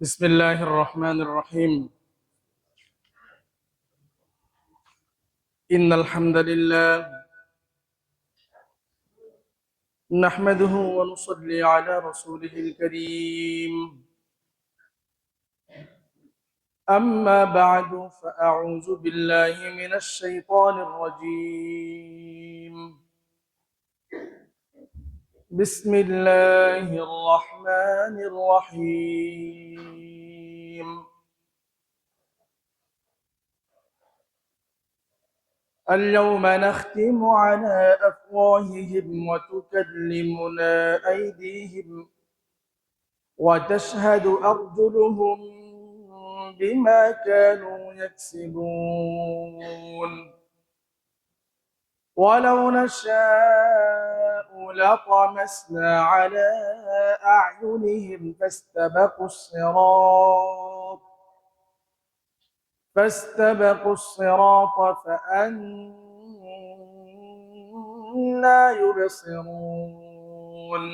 بسم الله الرحمن الرحيم. إن الحمد لله نحمده ونصلي على رسوله الكريم. أما بعد فأعوذ بالله من الشيطان الرجيم. بسم الله الرحمن الرحيم. اليوم نختم على أفواههم وتكلمنا أيديهم وتشهد أرجلهم بما كانوا يكسبون. ولو نشاء لطمسنا على أعينهم فاستبقوا الصراط فأنى يبصرون.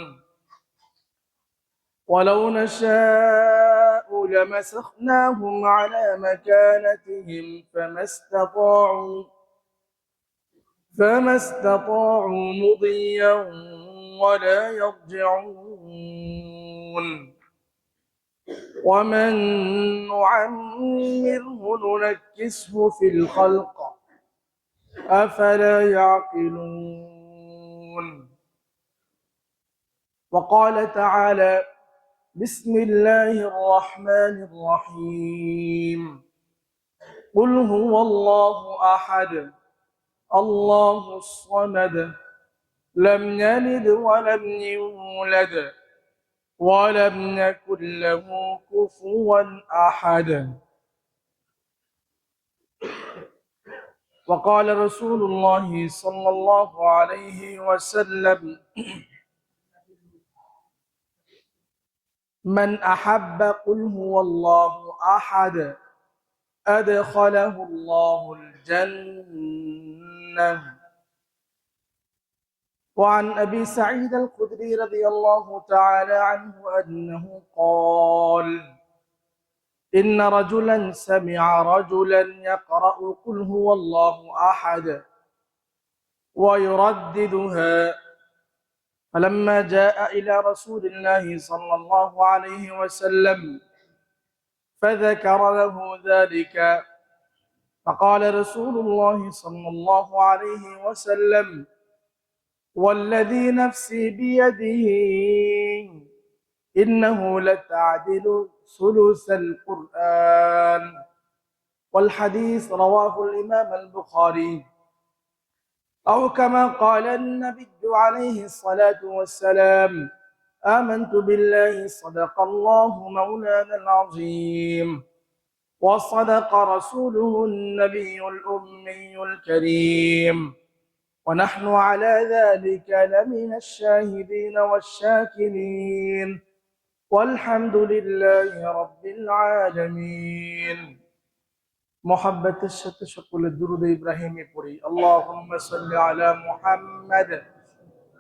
ولو نشاء لمسخناهم على مكانتهم فما استطاعوا مضيا ولا يرجعون. ومن نعمره ننكسه في الخلق أفلا يعقلون. وقال تعالى: بسم الله الرحمن الرحيم. قل هو الله أحد الله الصمد لم يلد ولم يولد ولم يكن له كفوا أحد. وقال رسول الله صلى الله عليه وسلم: من أحب قل هو الله أحد أدخله الله الجنة. وعن أبي سعيد الخدري رضي الله تعالى عنه أنه قال: إن رجلا سمع رجلا يقرأ قل هو الله أحد ويرددها، فلما جاء إلى رسول الله صلى الله عليه وسلم فذكر له ذلك، فقال رسول الله صلى الله عليه وسلم: والذي نفسي بيده إنه لتعدل ثلث القرآن. والحديث رواه الإمام البخاري. أو كما قال النبي عليه الصلاة والسلام: آمنت بالله صدق الله مولانا العظيم وصدق رسوله النبي الأمي الكريم، ونحن على ذلك لمن الشاهدين والشاكرين، والحمد لله رب العالمين. محبت الشت شكل الدرود إبراهيم পড়ি اللهم صل على محمد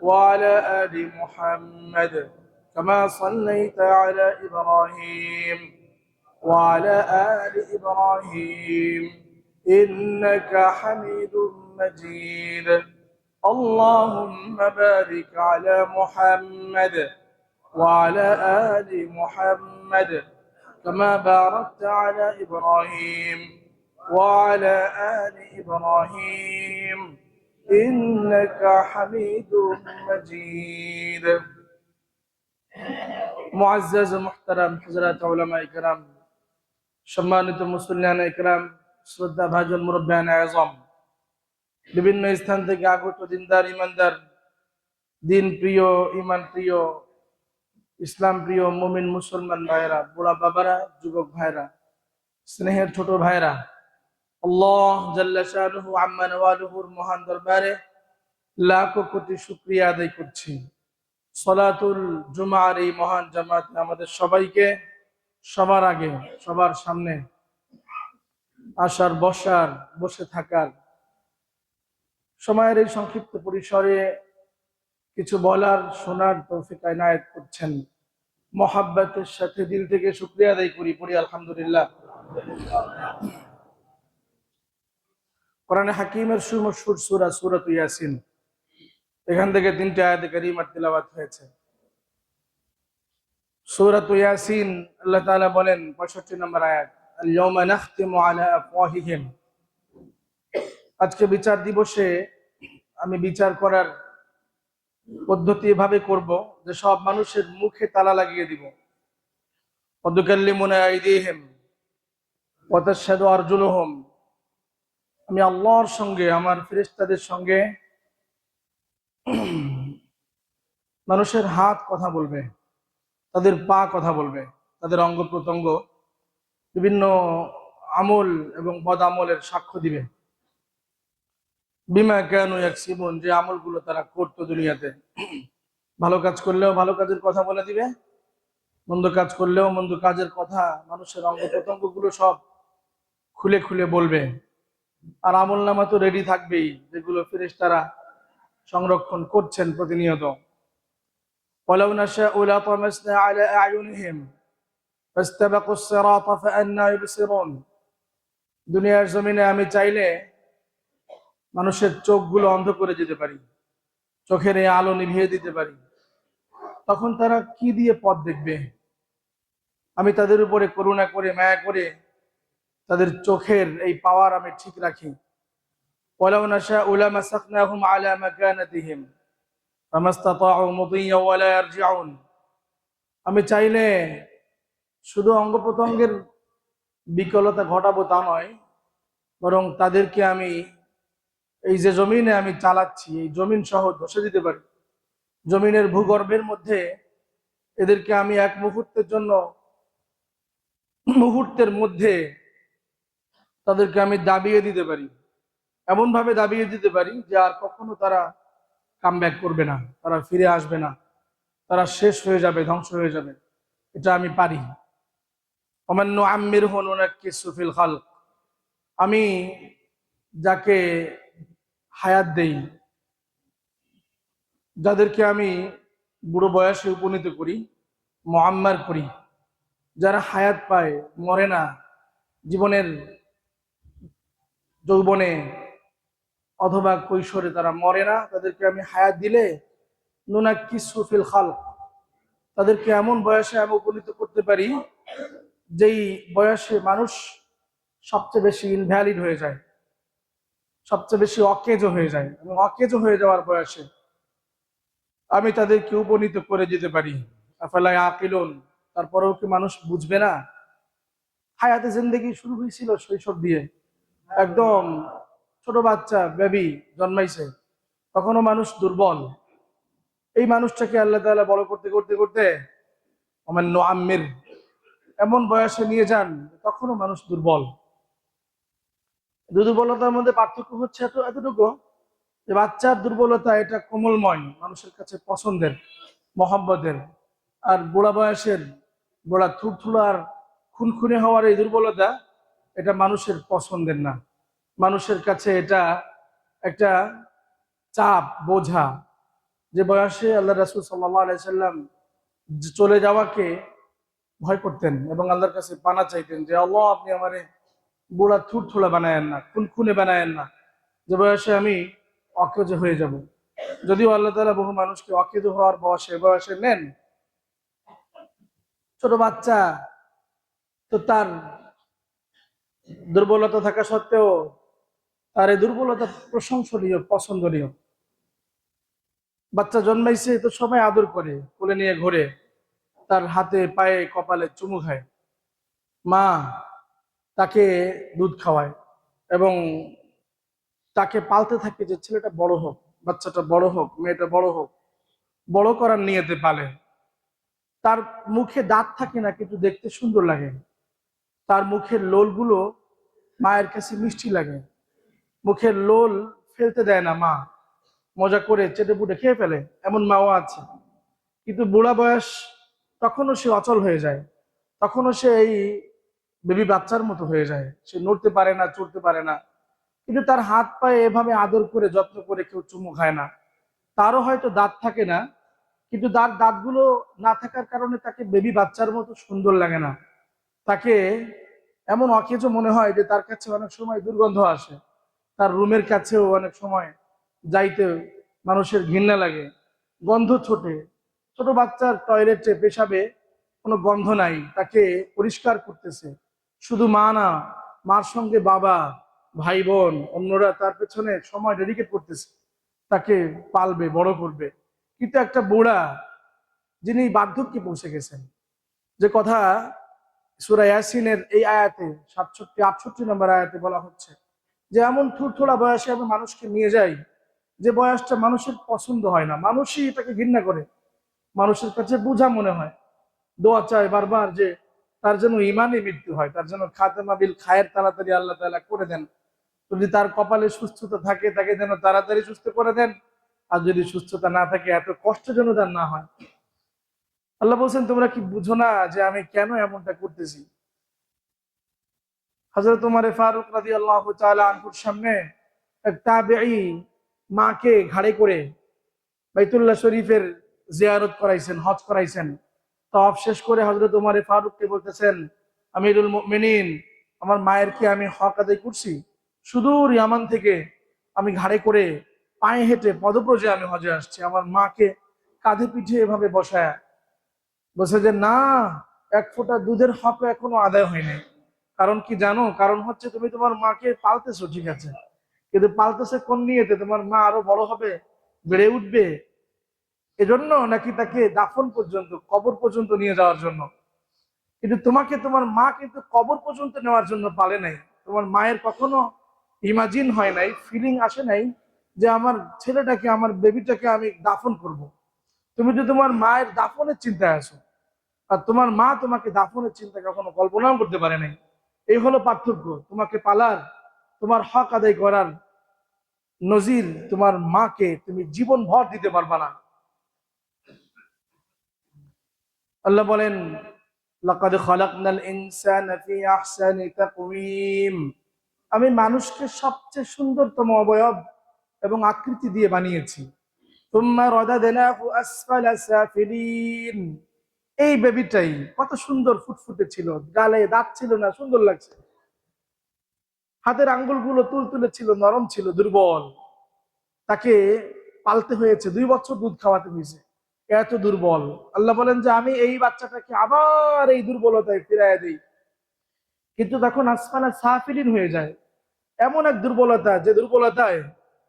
وعلى آل محمد كما صليت على إبراهيم وعلى آل إبراهيم إنك حميد مجيد. اللهم بارك على محمد وعلى آل محمد كما باركت على إبراهيم وعلى آل إبراهيم إنك حميد مجيد. معزز محترم حضرات علماء کرام, সম্মানিত মুসল্লিয়ান ইকরাম, শ্রদ্ধা ভাজন মুরব্বিয়ান আযম, বিভিন্ন স্থান থেকে আগত দিনদার ইমানদার, দিন প্রিয়, ইমান প্রিয়, ইসলাম প্রিয় মুমিন মুসলমান ভাইরা, বুড়া বাবারা, যুবক ভাইরা, স্নেহের ছোট ভাইরা, আল্লাহ জাল্লা শানুহু আম্মা নওয়ালুহুর মহান দরবারে লাখো কোটি শুকরিয়া আদায় করছি। সালাতুল জুমার এই মহান জামাতে আমাদের সবাইকে সবার আগে, সবার সামনে আসার, বসার, বসে থাকার, সময়ের এই সংক্ষিপ্ত পরিসরে কিছু বলার, শোনার তৌফিক এনায়েত করছেন মহাব্বতের সাথে দিল থেকে শুকরিয়া আদায় করি, পড়ি আলহামদুলিল্লাহ। কোরআনে হাকিমের সুমশহুর সূরা সূরাতুল ইয়াসিন, এখান থেকে 3টি আয়াতে কারিমাত তিলাওয়াত হয়েছে। সূরাতুল ইয়াসিন আল্লাহ তাআলা বলেন 65 নম্বর আয়াত, আল-ইয়াওমা নাখতিমু আলা আফওয়াহিহিম। আজকে বিচার দিবসে আমি বিচার করার পদ্ধতি এভাবে করব যে সব মানুষের মুখে তালা লাগিয়ে দিব। ওয়া তুকাল্লিমুনা আইদিহিম ওয়া তাশহাদু আরজুলুহুম। আমি আল্লাহর সঙ্গে, আমার ফেরেশতাদের সঙ্গে মানুষের হাত কথা বলবে, তাদের পা কথা বলবে, তাদের অঙ্গ প্রত্যঙ্গ বিভিন্ন আমল এবং বদ আমলের সাক্ষ্য দিবে। বিমা কানু ইয়াকসিবুন, যে আমলগুলো তারা করতো দুনিয়াতে। ভালো কাজ করলেও ভালো কাজের কথা বলে দিবে, মন্দ কাজ করলেও মন্দ কাজের কথা মানুষের অঙ্গ প্রত্যঙ্গ গুলো সব খুলে খুলে বলবে। আর আমল নামা তো রেডি থাকবেই, যেগুলো ফেরেশতারা সংরক্ষণ করছেন প্রতিনিয়ত। ওয়ালাউ নাশাউ লাতামাসনা আলা আ'য়ুনিহিম ফাস্তাবাকুস সিরাতা ফাআন্না ইউবসিরুন। দুনিয়ার জমিনে আমি চাইলে মানুষের চোখগুলো অন্ধ করে দিতে পারি, চোখের এই আলো নিভিয়ে দিতে পারি, তখন তারা কি দিয়ে পথ দেখবে? আমি তাদের উপরে করুণা করে, মায়া করে তাদের চোখের এই পাওয়ার আমি ঠিক রাখি। ওয়ালাউ নাশাউ লামাসাকনাহুম আলা মাকানাতিহিম ফামাস্তাতাউ মুদিয়্যা ওয়ালা ইয়ারজিউন। আমি চাইলে শুধু অঙ্গ প্রত্যঙ্গের বিকলতা ঘটাবো তা নয়, বরং তাদেরকে আমি এই যে জমিনে আমি চালাচ্ছি, এই জমিন সহ ধসে দিতে পারি। জমিনের ভূগর্ভের মধ্যে এদেরকে আমি এক মুহূর্তের মধ্যে তাদেরকে আমি দাবিয়ে দিতে পারি, এমন ভাবে দাবিয়ে দিতে পারি যে আর কখনো তারা কামব্যাক করবে না, তারা ফিরে আসবে না, তারা শেষ হয়ে যাবে, ধ্বংস হয়ে যাবে। এটা আমি পারি। ওমান নুআম্মিরহু নুনাক্কিসু ফিল খালক। আমি যাকে হায়াত দেই, যাদেরকে আমি বুড়ো বয়সে উপনীত করি, মুআম্মার করি, যারা হায়াত পায়, মরে না, জীবনের যৌবনে অথবা কৈশোরে তারা মরে না, তাদেরকে আমি হায়াত দিলে নুনাক্কিসু ফিল খালক, তাদেরকে এমন বয়সে আমি উপনীত করতে পারি যেই বয়সে মানুষ সবচেয়ে বেশি ইনভ্যালিড হয়ে যায়, সবচেয়ে বেশি অকেজো হয়ে যায়, এবং অকেজো হয়ে যাওয়ার বয়সে আমি তাদেরকে উপনীত করে দিতে পারি। আফালা ইয়াকিলুন, তারপরেও কি মানুষ বুঝবে না? হায়াতে জিন্দেগি শুরু হয়েছিল শৈশব দিয়ে, একদম ছোট বাচ্চা বেবি জন্মাইছে, তখনও মানুষ দুর্বল। এই মানুষটাকে আল্লাহ তাআলা বড় করতে করতে করতে ওমান নুআম্মির, এমন বয়সে নিয়ে যান তখনও মানুষ দুর্বল। দুর্বলতার মধ্যে পার্থক্য হচ্ছে এতটুকু যে বাচ্চার দুর্বলতা এটা কোমলময়, মানুষের কাছে পছন্দের, মহব্বতের। আর বুড়া বয়সের, বুড়া থুরথুরার খুনখুনে হওয়ার এই দুর্বলতা, এটা মানুষের পছন্দের না, মানুষের কাছে এটা একটা চাপ, বোঝা। যে বয়সে আল্লাহ রাসূল সাল্লাল্লাহু আলাইহি সাল্লাম চলে যাওয়াকে ভয় করতেন এবং আল্লাহর কাছে পানা চাইতেন যে আল্লাহ, আপনি আমারে বুড়া থুরথুরা বানায়েন না, খুনখুনে বানায়েন না, যে বয়সে আমি অকেজো হয়ে যাব। যদিও আল্লাহ তাআলা বহু মানুষকে অকেজো হওয়ার বয়সে নেন, ছোট বাচ্চা তো তার দুর্বলতা থাকা সত্ত্বেও তার এই দুর্বলতা প্রশংসনীয়, পছন্দনীয়। বাচ্চা জন্মাইছে তো সবাই আদর করে, কোলে নিয়ে ঘোরে, তার হাতে পায়ে কপালে চুমু খায়, মা তাকে দুধ খাওয়ায় এবং তাকে পালতে থাকে যে ছেলেটা বড় হোক, বাচ্চাটা বড় হোক, মেয়েটা বড় হোক, বড় করার নিয়তে পালে। তার মুখে দাঁত থাকে না, কিন্তু দেখতে সুন্দর লাগে। তার মুখের লোলগুলো মায়ের কাছে মিষ্টি লাগে। মুখের লোল ফেলতে দেয় না মা, মজা করে চেটে পুটে খেয়ে ফেলে, এমন মাও আছে। কিন্তু বুড়া বয়স, তখনও সে অচল হয়ে যায়, তখনও সে এই বেবি বাচ্চার মতো হয়ে যায়, সে নড়তে পারে না, চড়তে পারে না। কিন্তু তার হাত পায়ে এভাবে আদর করে যত্ন করে কেউ চুমু খায় না। তারও হয়তো দাঁত থাকে না, কিন্তু তার দাঁতগুলো না থাকার কারণে তাকে বেবি বাচ্চার মতো সুন্দর লাগে না। তাকে এমন অকেজ মনে হয় যে তার কাছে অনেক সময় দুর্গন্ধ আসে। তার রুমের কাছেও অনেক সময় যাইতে মানুষের ঘৃণা লাগে, গন্ধ ছোটে। ছোট বাচ্চার টয়লেটে পেশাবে কোনো গন্ধ নাই, তাকে পরিষ্কার করতেছে শুধু মা না, মার সঙ্গে বাবা, ভাই বোন, অন্যরা তার পেছনে সময় ডেডিকেট করতেছে, তাকে পালবে, বড় করবে। কিন্তু একটা বুড়া যিনি বার্ধক্যে পৌঁছে গেছেন, যে কথা সূরা ইয়াসিনের এই আয়াতে 67-68 নম্বর আয়াতে বলা হচ্ছে, যে এমন থুরথুরা বয়সে আমি মানুষকে নিয়ে যাই যে বয়সটা মানুষের পছন্দ হয় না, মানুষই এটাকে ঘৃণা করে, মানুষের কাছে বোঝা মনে হয়। দোয়া চায় বারবার যে তার জন্য ইমানই মৃত্যু হয়, তার জন্য খাতেমা বিল খায়ের তাড়াতাড়ি আল্লাহ তাআলা করে দেন। যদি তার কপালে সুস্থতা থাকে তাকে যেন তাড়াতাড়ি সুস্থ করে দেন, আর যদি সুস্থতা না থাকে এত কষ্ট যেন তার না হয়। আল্লাহ বলছেন, তোমরা কি বুঝো না যে আমি কেন এমনটা করতেছি? হযরত ওমর ফারুক রাদিয়াল্লাহু তাআলা আনহুর সামনে এক তাবেঈ মাকে ঘাড়ে করে বাইতুল্লাহ শরীফের জিয়ারত করাইছেন, হজ করাইছেন। তওয়াফ শেষ করে হযরত ওমর ফারুককে বলতেছেন, আমিরুল মুমিনিন, আমার মায়ের কি আমি হক আদায় করছি? সুদূর ইয়ামান থেকে আমি ঘাড়ে করে পায়ে হেঁটে পদব্রজে আমি হজে আসছি, আমার মাকে কাঁধে পিঠে এভাবে বসায় বলছে যে না, এক ফোঁটা দুধের হক এখনো আদায় হয়নি। কারণ কি জানো? কারণ হচ্ছে তুমি তোমার মাকে পালতেছো ঠিক আছে, কিন্তু পালতেছে কোন নিয়েতে? তোমার মা আরো বড় হবে, বেড়ে উঠবে, এজন্য, নাকি তাকে দাফন পর্যন্ত, কবর পর্যন্ত নিয়ে যাওয়ার জন্য? কিন্তু তোমাকে তোমার মা কিন্তু কবর পর্যন্ত নেওয়ার জন্য পালে নাই। তোমার মায়ের কখনো ইমাজিন হয় নাই, ফিলিং আসে নাই যে আমার ছেলেটাকে, আমার বেবিটাকে আমি দাফন করব। তুমি তো তোমার মায়ের দাফনের চিন্তায় আছো, আর তোমার মা তোমাকে দাফনের চিন্তা কখনো কল্পনাও করতে পারে নাই। এই হলো পার্থক্য। তোমাকে পালার, তোমার হক আদায় করার নজির তোমার মাকে তুমি জীবন ভর দিতে পারবা না। আল্লাহ বলেন, লাকাদ খালাকনাল ইনসানা ফি আহসানি তাকওয়িম, আমি মানুষকে সবচেয়ে সুন্দরতম অবয়ব এবং আকৃতি দিয়ে বানিয়েছি। তুম্মা রাদাদনাহু আসফালা সাফিলিন, এই বেবিটাই কত সুন্দর ফুটফুটে ছিল, গালে দাঁত ছিল না, সুন্দর লাগছে। হাতের আঙ্গুলগুলো তুলতুলে ছিল, নরম ছিল, দুর্বল। তাকে পালতে হয়েছে, 2 বছর দুধ খাওয়াতে হয়েছে, এত দুর্বল। আল্লাহ বলেন যে আমি এই বাচ্চাটাকে আবার এই দুর্বলতায় ফিরাইয়া দিই। কিন্তু তখন আসফালা সাফিলিন হয়ে যায়, এমন এক দুর্বলতা, যে দুর্বলতায়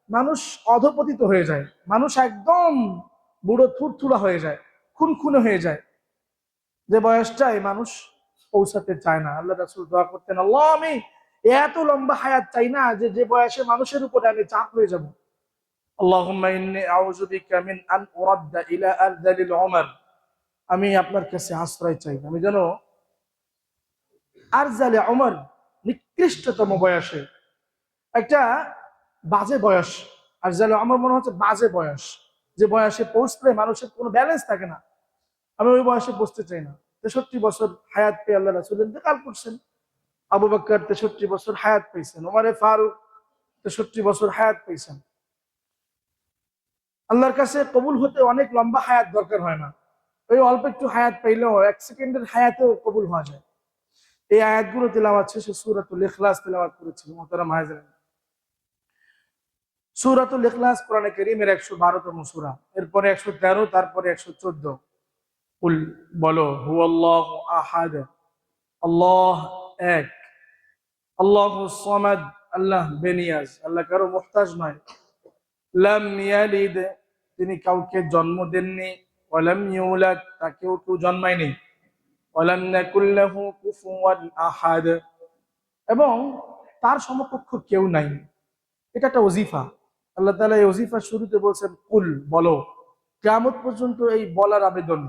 মানুষ অধপতিত হয়ে যায়, মানুষ একদম বুড়ো থুরথুরা হয়ে যায়, খুনখুনে হয়ে যায়, যে বয়সটায় মানুষ পৌঁছাতে চায় না। আল্লাহ রাসূল দোয়া করতেন, আল্লাহ আমি এত লম্বা হায়াত চাই না যে যে বয়সে মানুষের উপরে আমি চাপ হয়ে যাব। আল্লাহুম্মা ইন্নী আউযু বিকা মিন আন উরাদ্দা ইলা আরযালিল উমর, আমি আপনার কাছে আশ্রয় চাই, আমি যেন আরযালে উমর, নিকৃষ্টতম বয়সে, একটা বাজে বয়স, আরযালে উমর মনে হচ্ছে বাজে বয়স, যে বয়সে পৌঁছলে মানুষের কোনো ব্যালেন্স থাকে না, আমি ওই বয়সে পৌঁছতে চাই না। 63 বছর হায়াত পেয়ে আল্লাহ রাসূল ইন্তেকাল করছেন। আবু বকর 63 বছর হায়াত পেয়েছেন, ওমরে ফারুক 63 বছর হায়াত পেয়েছেন। আল্লাহর কাছে কবুল হতে অনেক লম্বা হায়াত দরকার হয় না, ওই অল্প একটু হায়াত পাইলেও 1 সেকেন্ডের হায়াতেও কবুল হওয়া যায়। এই আয়াতগুলো তেলাওয়াত শেষে সূরাতুল ইখলাস তেলাওয়াত করেছিল মুহতারাম হাজিরিন। সূরাতুল ইখলাস কোরআনে কারীমের 112তম সূরা, এরপরে 113, তারপরে 114। কুল, বলো, হুয়াল্লাহু আহাদ, আল্লাহ এক, আল্লাহুস সামাদ, আল্লাহ বেনিয়াজ, আল্লাহ কারো মুহতাজ নয়। লাম ইয়ালিদ, তিনি কাউকে জন্ম দেননি। ওয়ালাম ইউলাদ, তাকেও কেউ জন্মায়নি। ওয়ালাম ইয়াকুল লাহু কুফুয়ান আহাদ, এবং তার সমকক্ষ কেউ নাই। এটা একটা ওজিফা। আল্লাহ তাআলা এই ওজিফার শুরুতে বলছেন কুল, বলো। কিয়ামত পর্যন্ত এই বলার আবেদন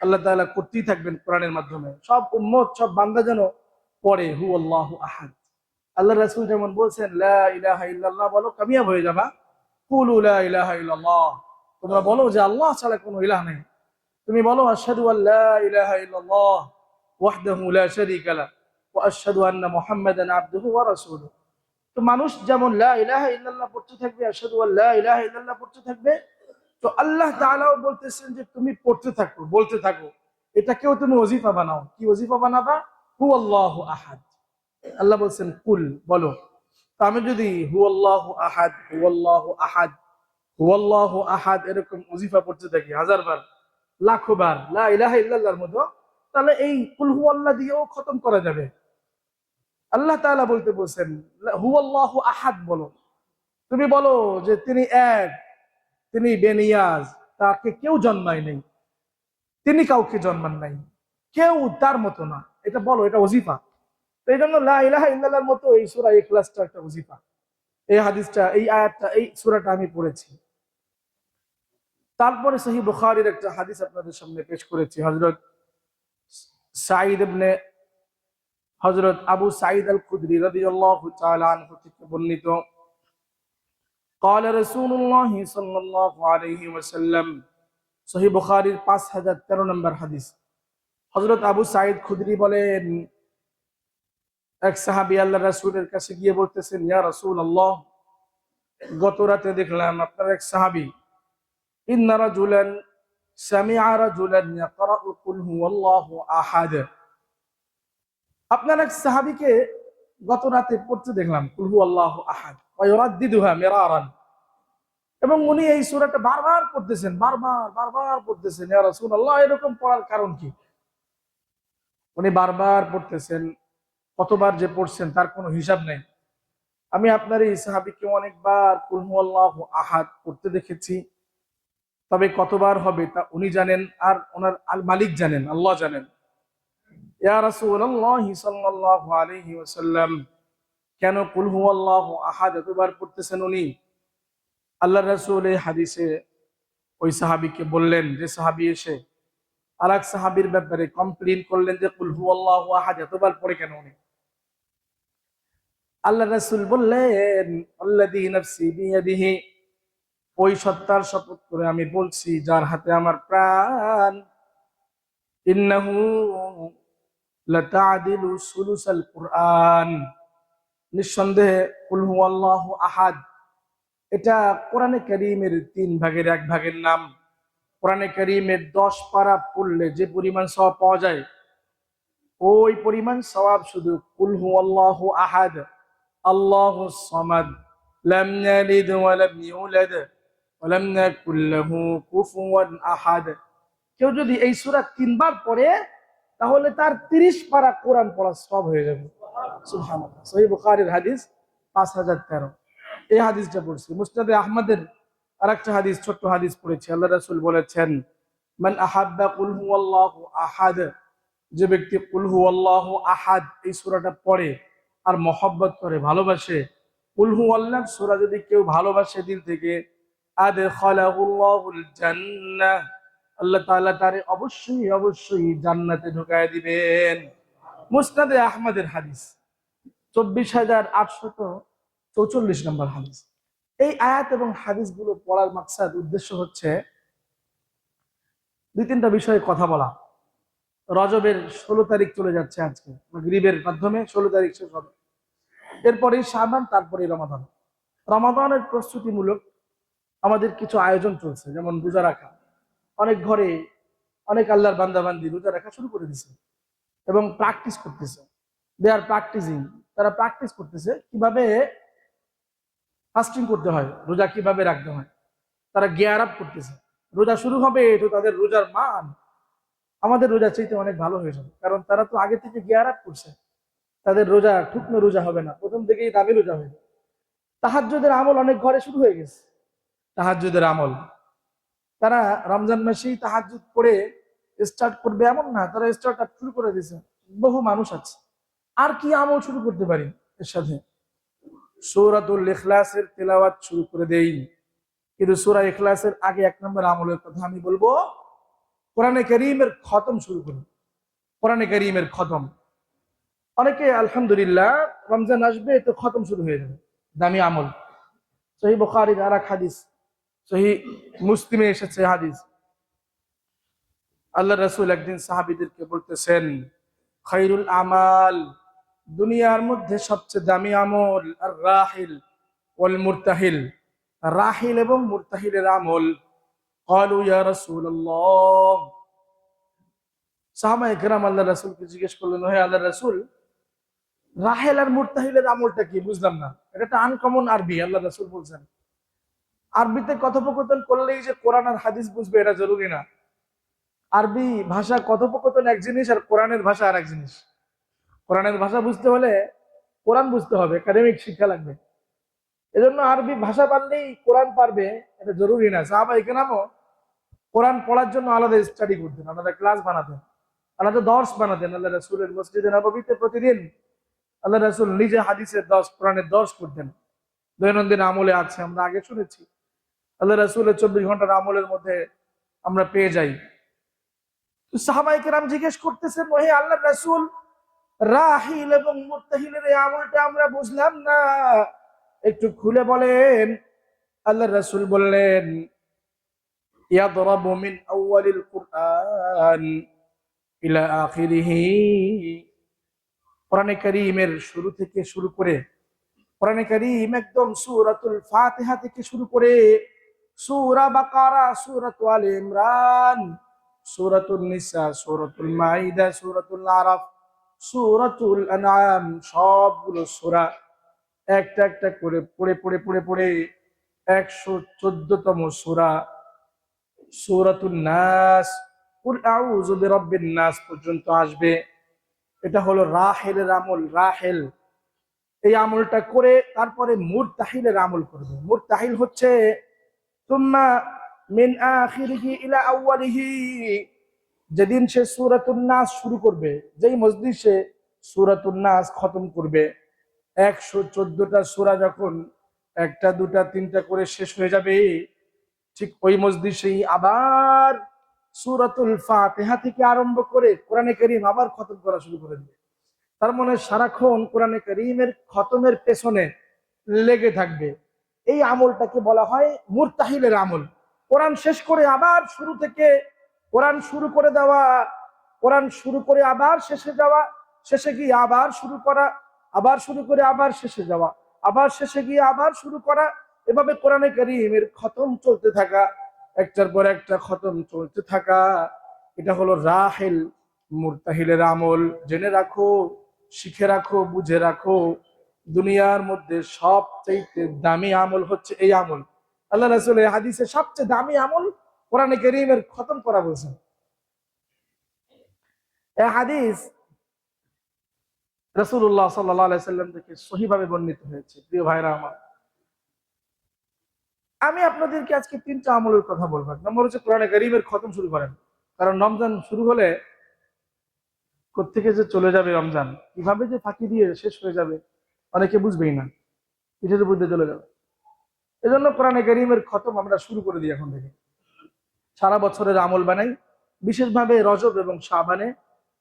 আল্লাহ তাআলা করতেই থাকবেন কোরআনের মাধ্যমে। সব উম্মত, সব বান্দা যেন পড়ে হু আল্লাহু আহাদ। আল্লাহ রাসূল যেমন বলছেন লা ইলাহা ইল্লাল্লাহ, বলো কামিয়াব হয়ে যাবা। কুলু লা ইলাহা ইল্লাল্লাহ, তোমরা বলো যে আল্লাহ ছাড়া কোনো ইলাহ নেই। তুমি বলো আশহাদু আল্লা ইলাহা ইল্লাল্লাহ ওয়াহদাহু লা শারীকা লাহু ওয়া আশহাদু আন্না মুহাম্মাদান আবদুহু ওয়া রাসূলুহু। তো মানুষ যেমন লা ইলাহা ইল্লাল্লাহ পড়তে থাকবে, আশহাদু আল্লা ইলাহা ইল্লাল্লাহ পড়তে থাকবে, তো আল্লাহ তাআলাও বলতেছেন যে তুমি পড়তে থাকো, বলতে থাকো, এটাকেও তুমি ওজিফা বানাও। কি ওজিফা বানাবা? হু আল্লাহু আহাদ। আল্লাহ বলছেন কুল, বলো। তো আমি যদি হু আল্লাহু আহাদ, হু আল্লাহু আহাদ, হু আল্লাহু আহাদ এরকম ওজিফা পড়তে থাকি হাজার বার, লাখো বার, লা ইলাহা ইল্লাল্লাহর মতো, তাহলে এই কুল হু আল্লাহ দিয়েও খতম করা যাবে। আল্লাহ তাআলা বলতে বলছেন হু আল্লাহু আহাদ, বলো। তুমি বলো যে তিনি এক, তিনি বেনিয়াজ, তাকে কেউ জন্মায় নেই, তিনি কাউকে জন্মান নাই, কেউ তার মতো না, এটা বলো, এটা ওজিফা। তো এই জন্য লা ইলাহা ইল্লাল্লাহর মতো এই সূরা ইখলাসটা একটা ওজিফা। এই হাদিসটা, এই আয়াতটা, এই সূরাটা আমি পড়েছি। তারপরে সহিহ বুখারীর একটা হাদিস আপনাদের সামনে পেশ করেছি। সাঈদ ইবনে হযরত আবু সাঈদ আল খুদরি রাদিয়াল্লাহু তাআলা আনহু থেকে বর্ণিত, قال رسول الله صلى الله عليه وسلم, সহিহ বুখারীর 5013 নম্বর হাদিস। হযরত আবু সাঈদ খুদরি বলেন, এক সাহাবী আল্লাহর রাসূলের কাছে গিয়ে বলতেছেন, ইয়া রাসূলুল্লাহ, গত রাতে দেখলাম আপনার এক সাহাবী, ইন্না রাজুলান সামিআ রাজুলান ইয়াকরাউ কুল হুয়াল্লাহু আহাদ, আপনার এক সাহাবীকে গত রাতে পড়তে দেখলাম কুল হুয়াল্লাহু আহাদ ওয়া ইউরাদ্দিদুহা মিরারান, এবং উনি এই সূরাটা বারবার পড়তেছেন, বারবার বারবার পড়তেছেন। ইয়া রাসূলুল্লাহ, এরকম পড়ার কারণ কি? উনি বারবার পড়তেছেন, কতবার যে পড়ছেন তার কোনো হিসাব নেই। আমি আপনার এই সাহাবীকে অনেকবার কুল হুয়াল্লাহু আহাদ পড়তে দেখেছি, তবে কতবার হবে তা উনি জানেন, আর ওনার আল মালিক জানেন, আল্লাহ জানেন। ইয়া রাসূলুল্লাহ সাল্লাল্লাহু আলাইহি ওয়াসাল্লাম, কেন কুল হুয়াল্লাহু আহাদ এতবার পড়তেছেন উনি? আল্লাহর রাসূল এই হাদিসে ওই সাহাবীকে বললেন, যে সাহাবী এসে আরেক সাহাবীর ব্যাপারে কমপ্লেইন করলেন যে কুল হুয়াল্লাহু আহাদ এতবার পড়ে কেন উনি? আল্লাহর রাসূল বললেন, আল্লাযী নাফসি বিয়াদিহি, ওই সত্তার শপথ করে আমি বলছি যার হাতে আমার প্রাণ, ইন্নাহু লাতা'দিলু সুলুসাল কুরআন, নিঃসন্দেহে কুল হুয়াল্লাহু আহাদ এটা কোরআনে কারীমের 3 ভাগের 1 ভাগের নাম। কোরআনে কারীমের 10 পারা পড়লে যে পরিমাণ সওয়াব পাওয়া যায়, ওই পরিমাণ সওয়াব শুধু কুল হুয়াল্লাহু আহাদ, আল্লাহুস সামাদ, লাম ইয়ালিদ ওয়া লাম ইউলাদ ওয়া লাম ইয়াকুল লাহু কুফুয়ান আহাদ, কেউ যদি এই সূরা 3 বার পড়ে তাহলে তার 30 পারা কোরআন পড়ার সওয়াব হয়ে যাবে। সুবহানাল্লাহ। সহিহ বুখারীর হাদিস 5013। এই হাদিসটা পড়ছি। মুসনাদে আহমদের আরেকটা হাদিস, ছোট্ট হাদিস পড়েছি। আল্লাহ রাসূল বলেছেন, মান আহাব্বা কুল হুয়াল্লাহু আহাদ, যে ব্যক্তি কুল হুয়াল্লাহু আহাদ এই সূরাটা পড়ে আর মহব্বত করে, ভালোবাসে, কুল হুয়াল্লাহ সূরা যদি কেউ ভালোবাসে দিল থেকে, আদখালাহুল্লাহুল জান্নাহ, আল্লাহ তাআলা তারে অবশ্যই অবশ্যই জান্নাতে ঢুকায় দিবেন। মুসনাদে আহমদের হাদিস 24844 নম্বর হাদিস। এই আয়াত এবং হাদিসগুলো পড়ার মাকসাদ, উদ্দেশ্য হচ্ছে 2-3টা বিষয়ে কথা বলা। রজবের 16 তারিখ চলে যাচ্ছে আজকে, মাগরিবের মাধ্যমে 16 তারিখ শেষ হবে, এরপরেই শাবান, তারপরেই রমাদান। রমাদানের প্রস্তুতিমূলক আমাদের কিছু আয়োজন চলছে, যেমন রোজা রাখা। অনেক ঘরে অনেক আল্লাহর বান্দাবান্দি রোজা রাখা শুরু করে দিছে এবং প্র্যাকটিস করতেছে। দে আর প্র্যাকটিসিং, তারা প্র্যাকটিস করতেছে কিভাবে ফাস্টিং করতে হয়, রোজা কিভাবে রাখতে হয়, তারা গিয়ার আপ করতেছে। রোজা শুরু হবে তো তাদের রোজার মান আমাদের রোজা চাইতে অনেক ভালো হয়ে যাবে, কারণ তারা তো আগে থেকে গিয়ার আপ করছে। তাদের রোজা ঠুকনো রোজা হবে না, প্রথম থেকেই দামি রোজা হবে। তাহাজ্জুদের আমল অনেক ঘরে শুরু হয়ে গেছে। তাহাজ্জুদের আমল তারা রমজান মাসেই তাহাজ্জুদ করে স্টার্ট করবে এমন না, তারা স্টার্ট আপ শুরু করে দিয়েছে। বহু মানুষ আছে। আর কি আমল শুরু করতে পারি এর সাথে? সূরাতুল ইখলাসের তেলাওয়াত শুরু করে দেই। কিন্তু সূরা ইখলাসের আগে 1 নম্বর আমলের কথা আমি বলবো, কোরআনে কারীমের খতম শুরু করুন। কোরআনে কারীমের খতম। অনেকে আলহামদুলিল্লাহ রমজান আসবে তো খতম শুরু হয়ে যাবে, দামি আমল। সহিহ বুখারীর আরেক হাদিস, সহিহ মুসলিমে এসেছে হাদিস। আল্লাহ রাসূল একদিন সাহাবীদেরকে বলতেছেন, খায়রুল আমাল, দুনিয়ার মধ্যে সবচেয়ে দামি আমল আর রাহিল ওয়াল মুরতাহিল, রাহিল এবং মুরতাহিলের আমল। قالوا يا رسول الله সাহাবায়ে কেরাম আল্লাহর রাসূলকে জিজ্ঞেস করলেন, হে আল্লাহর রাসূল, রাহেল আর মুরতাহিলের আমলটা কি? বুঝলাম না, এটা একটা আনকমন আরবি। আল্লাহর রাসূল বলছেন, আরবিতে কথোপকথন করলেই যে কোরআন আর হাদিস বুঝবে এটা জরুরি না। আরবি ভাষা কথোপকথন এক জিনিস, আর কোরআনের ভাষা আর এক জিনিস। কোরআনের ভাষা বুঝতে হলে কোরআন বুঝতে হবে, একাডেমিক শিক্ষা লাগবে। এজন্য আরবি ভাষা পারলেই কোরআন পারবে এটা জরুরি না। সাহাবায়ে কেরামও কোরআন পড়ার জন্য আলাদা স্টাডি করতেন, আলাদা ক্লাস বানাতেন, আলাদা দর্স বানাতেন। আল্লাহ রাসূলের মসজিদে নববীতে প্রতিদিন আল্লাহ রাসূল নিজে হাদিসের দর্স, কোরআনের দর্স করতেন। দৈনন্দিন আমলে আছে, আমরা আগে শুনেছি। আল্লাহ রাসূলের 24 ঘন্টার আমলের মধ্যে আমরা পেয়ে যাই। সাহাবায়ে কেরাম জিজ্ঞেস করতেছেন, ওহে আল্লাহর রাসূল, রাহিল এবং মুরতাহিলের এই আমলটা আমরা বুঝলাম না, একটু খুলে বলেন। আল্লাহর রাসূল বললেন, ইয়াদরাবু মিন আউয়ালিল কুরআন ইলা আখিরিহি। কোরআনে কারীমের শুরু থেকে শুরু করে, কোরআনে কারীম একদম সূরাতুল ফাতিহা থেকে শুরু করে সূরা বাকারা, সূরাতুল আলে ইমরান, সূরাতুন নিসা, সূরাতুল মাইদা, সূরাতুল আরাফ, সূরাতুল আনআম, সবগুলো সূরা একটা একটা করে পড়ে পড়ে পড়ে পড়ে 114তম সূরা সূরাতুন নাস, কুল আউযু বিরাব্বিন নাস পর্যন্ত আসবে। এটা হলো রাহেলের আমল। রাহেল এই আমলটা করে তারপরে মুরতাহিলের আমল করবে। মুরতাহিল হচ্ছে তুম্মা মিন আখিরিহি ইলা আউয়ালিহি, যেদিন সে সূরাতুন নাস শুরু করবে, যেই মজলিসে সূরাতুন নাস খতম করবে, 114টা সূরা যখন একটা দুটা তিনটা করে শেষ হয়ে যাবে, ঠিক ওই মজলিসেই আবার সূরাতুল ফাতিহা থেকে আরম্ভ করে কোরআনে কারীম আবার খতম করা শুরু করে দিবে। তার মানে সারাক্ষণ কোরআনে কারীমের খতমের পেছনে লেগে থাকবে। এই আমলটাকে বলা হয় মুরতাহিলের আমল। কোরআন শেষ করে আবার শুরু থেকে কোরআন শুরু করে দেওয়া, কোরআন শুরু করে আবার শেষে যাওয়া, শেষে গিয়ে আবার শুরু করা, আবার শুরু করে আবার শেষে যাওয়া, আবার শেষে গিয়ে আবার শুরু করা, এভাবে কোরআনে কারীমের খতম চলতে থাকা, একটার পর একটা খতম চলতে থাকা। এটা হলো রাহেল মুরতাহিলের আমল। জেনে রাখো, শিখে রাখো, বুঝে রাখো, দুনিয়ার মধ্যে সবচেয়ে দামি আমল হচ্ছে এই আমল। আল্লাহ রাসূল এই হাদিসে সবচেয়ে দামি আমল কোরআনে কারীমের খতম করা বলেছেন। এই হাদিস রাসূলুল্লাহ সাল্লাল্লাহু আলাইহি সাল্লাম থেকে সহিভাবে বর্ণিত হয়েছে। প্রিয় ভাইরা আমার, আমি আপনাদেরকে আজকে 3টা আমলের কথা বলবো। এক নম্বর হচ্ছে কোরআনে কারীমের খতম শুরু করেন, কারণ রমজান শুরু হলে কোত্থেকে যে চলে যাবে রমজান, কিভাবে যে ফাঁকি দিয়ে শেষ হয়ে যাবে অনেকে বুঝবেই না, পিঠের বুদ্ধে চলে যাবে। এজন্য কোরআনে কারীমের খতম আমরা শুরু করে দিই এখন থেকে। সারা বছরের আমল বানাই, বিশেষভাবে রজব এবং শাবানে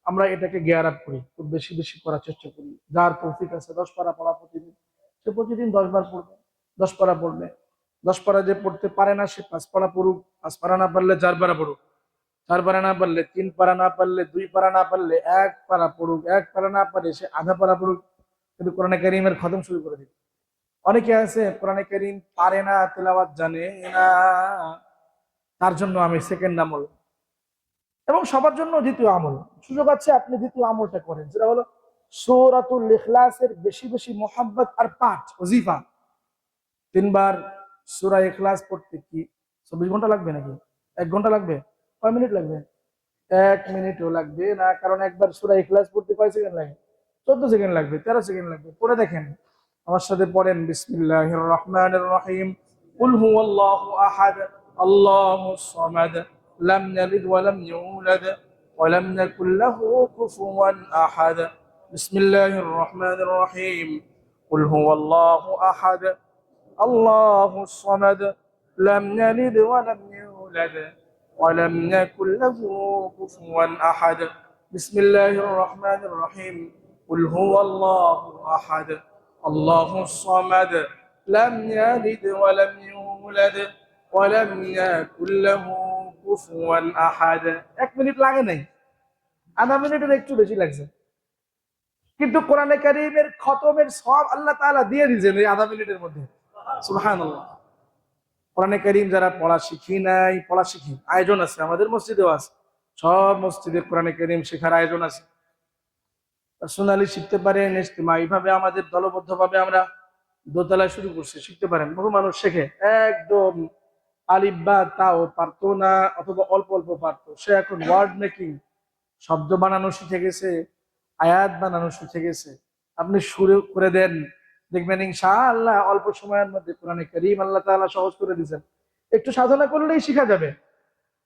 আমরা এটাকে গিয়ার আপ করি, খুব বেশি বেশি করার চেষ্টা করি। যার তৌফিক আছে 10 পারা পড়া প্রতিদিন, সে প্রতিদিন 10 বার পড়বে, 10 পারা পড়বে। 10 পারা যে পড়তে পারে না সে 5 পারা পড়ুক, 5 পারা না পারলে 4 পারা পড়ুক, 4 পারা না পারলে 3 পারা, না পারলে 2 পারা, না পারলে 1 পারা পড়ুক, 1 পারা না পারে সে আধা পারা পড়ুক, কিন্তু কোরআনে কারীমের খতম শুরু করে দিবে। অনেকে আছে কোরআনে কারীম পারে না, তেলাওয়াত জানে না, তার জন্য আমি সেকেন্ড আমল, এবং সবার জন্য দ্বিতীয় আমল সুযোগ আছে, আপনি দ্বিতীয় আমলটা করেন, যেটা হলো সূরাতুল ইখলাসের বেশি বেশি মুহাব্বত আর পাঠ ওজিফা। 3 বার সূরা ইখলাস পড়তে কি 24 ঘন্টা লাগবে নাকি? 1 ঘন্টা লাগবে? কয় মিনিট লাগবে? 1 মিনিটও লাগবে না, কারণ একবার সূরা ইখলাস পড়তে কয় সেকেন্ড লাগে? 14 সেকেন্ড লাগবে, 13 সেকেন্ড লাগবে। পড়ে দেখেন, আমার সাথে পড়েন, বিসমিল্লাহির রহমানির রহিম, কুল হুয়াল্লাহু আহাদ, আল্লাহুস সামাদ, লাম ইয়ালিদ ওয়া লাম ইউলাদ ওয়া লাম ইয়াকুল লাহু কুফুওয়ান আহাদ। বিসমিল্লাহির রহমানির রহিম, কুল হুয়াল্লাহু আহাদ, আল্লাহুস সামাদ, লাম ইয়ালিদ ওয়া লাম ইউলাদ ওয়া লাম ইয়াকুল লাহু কুফুওয়ান আহাদ। বিসমিল্লাহির রহমানির রহিম, কুল হুয়াল্লাহু আহাদ, আল্লাহুস সামাদ, লাম ইয়ালিদ ওয়া লাম ইউলাদ ওয়া লাম ইয়াকুল লাহু কুফুওয়ান আহাদ। 1 মিনিট লাগে নাই, আধা মিনিটের একটু বেশি লাগছে, কিন্তু কোরআনে কারীমের খতমের সওয়াব আল্লাহ তাআলা দিয়ে দিয়েছেন এই আধা মিনিটের মধ্যে। সুবহানাল্লাহ, কোরআনে কারীম যারা পড়া শিখি নাই, পড়া শিখি, আয়োজন আছে, আমাদের মসজিদেও আছে, সব মসজিদে কোরআনে কারীম শেখার আয়োজন আছে। পার্সোনালি শিখতে পারেন, ইজতিমাই ভাবে আমাদের দলবদ্ধ ভাবে আমরা দোতলায় শুরু করছি, শিখতে পারেন। বহু মানুষ শেখে একদম আলিফ বা তাও পারতো না, অথবা অল্প অল্প পারতো, সে এখন ওয়ার্ড মেকিং, শব্দ বানানো শিখে গেছে, আয়াত বানানো শিখে গেছে। আপনি শুরু করে দেন, দেখবেন ইনশাআল্লাহ অল্প সময়ের মধ্যে কোরআনে কারীম আল্লাহ তাআলা সহজ করে দিয়েছেন। একটু সাধনা করলেই শিখা যাবে।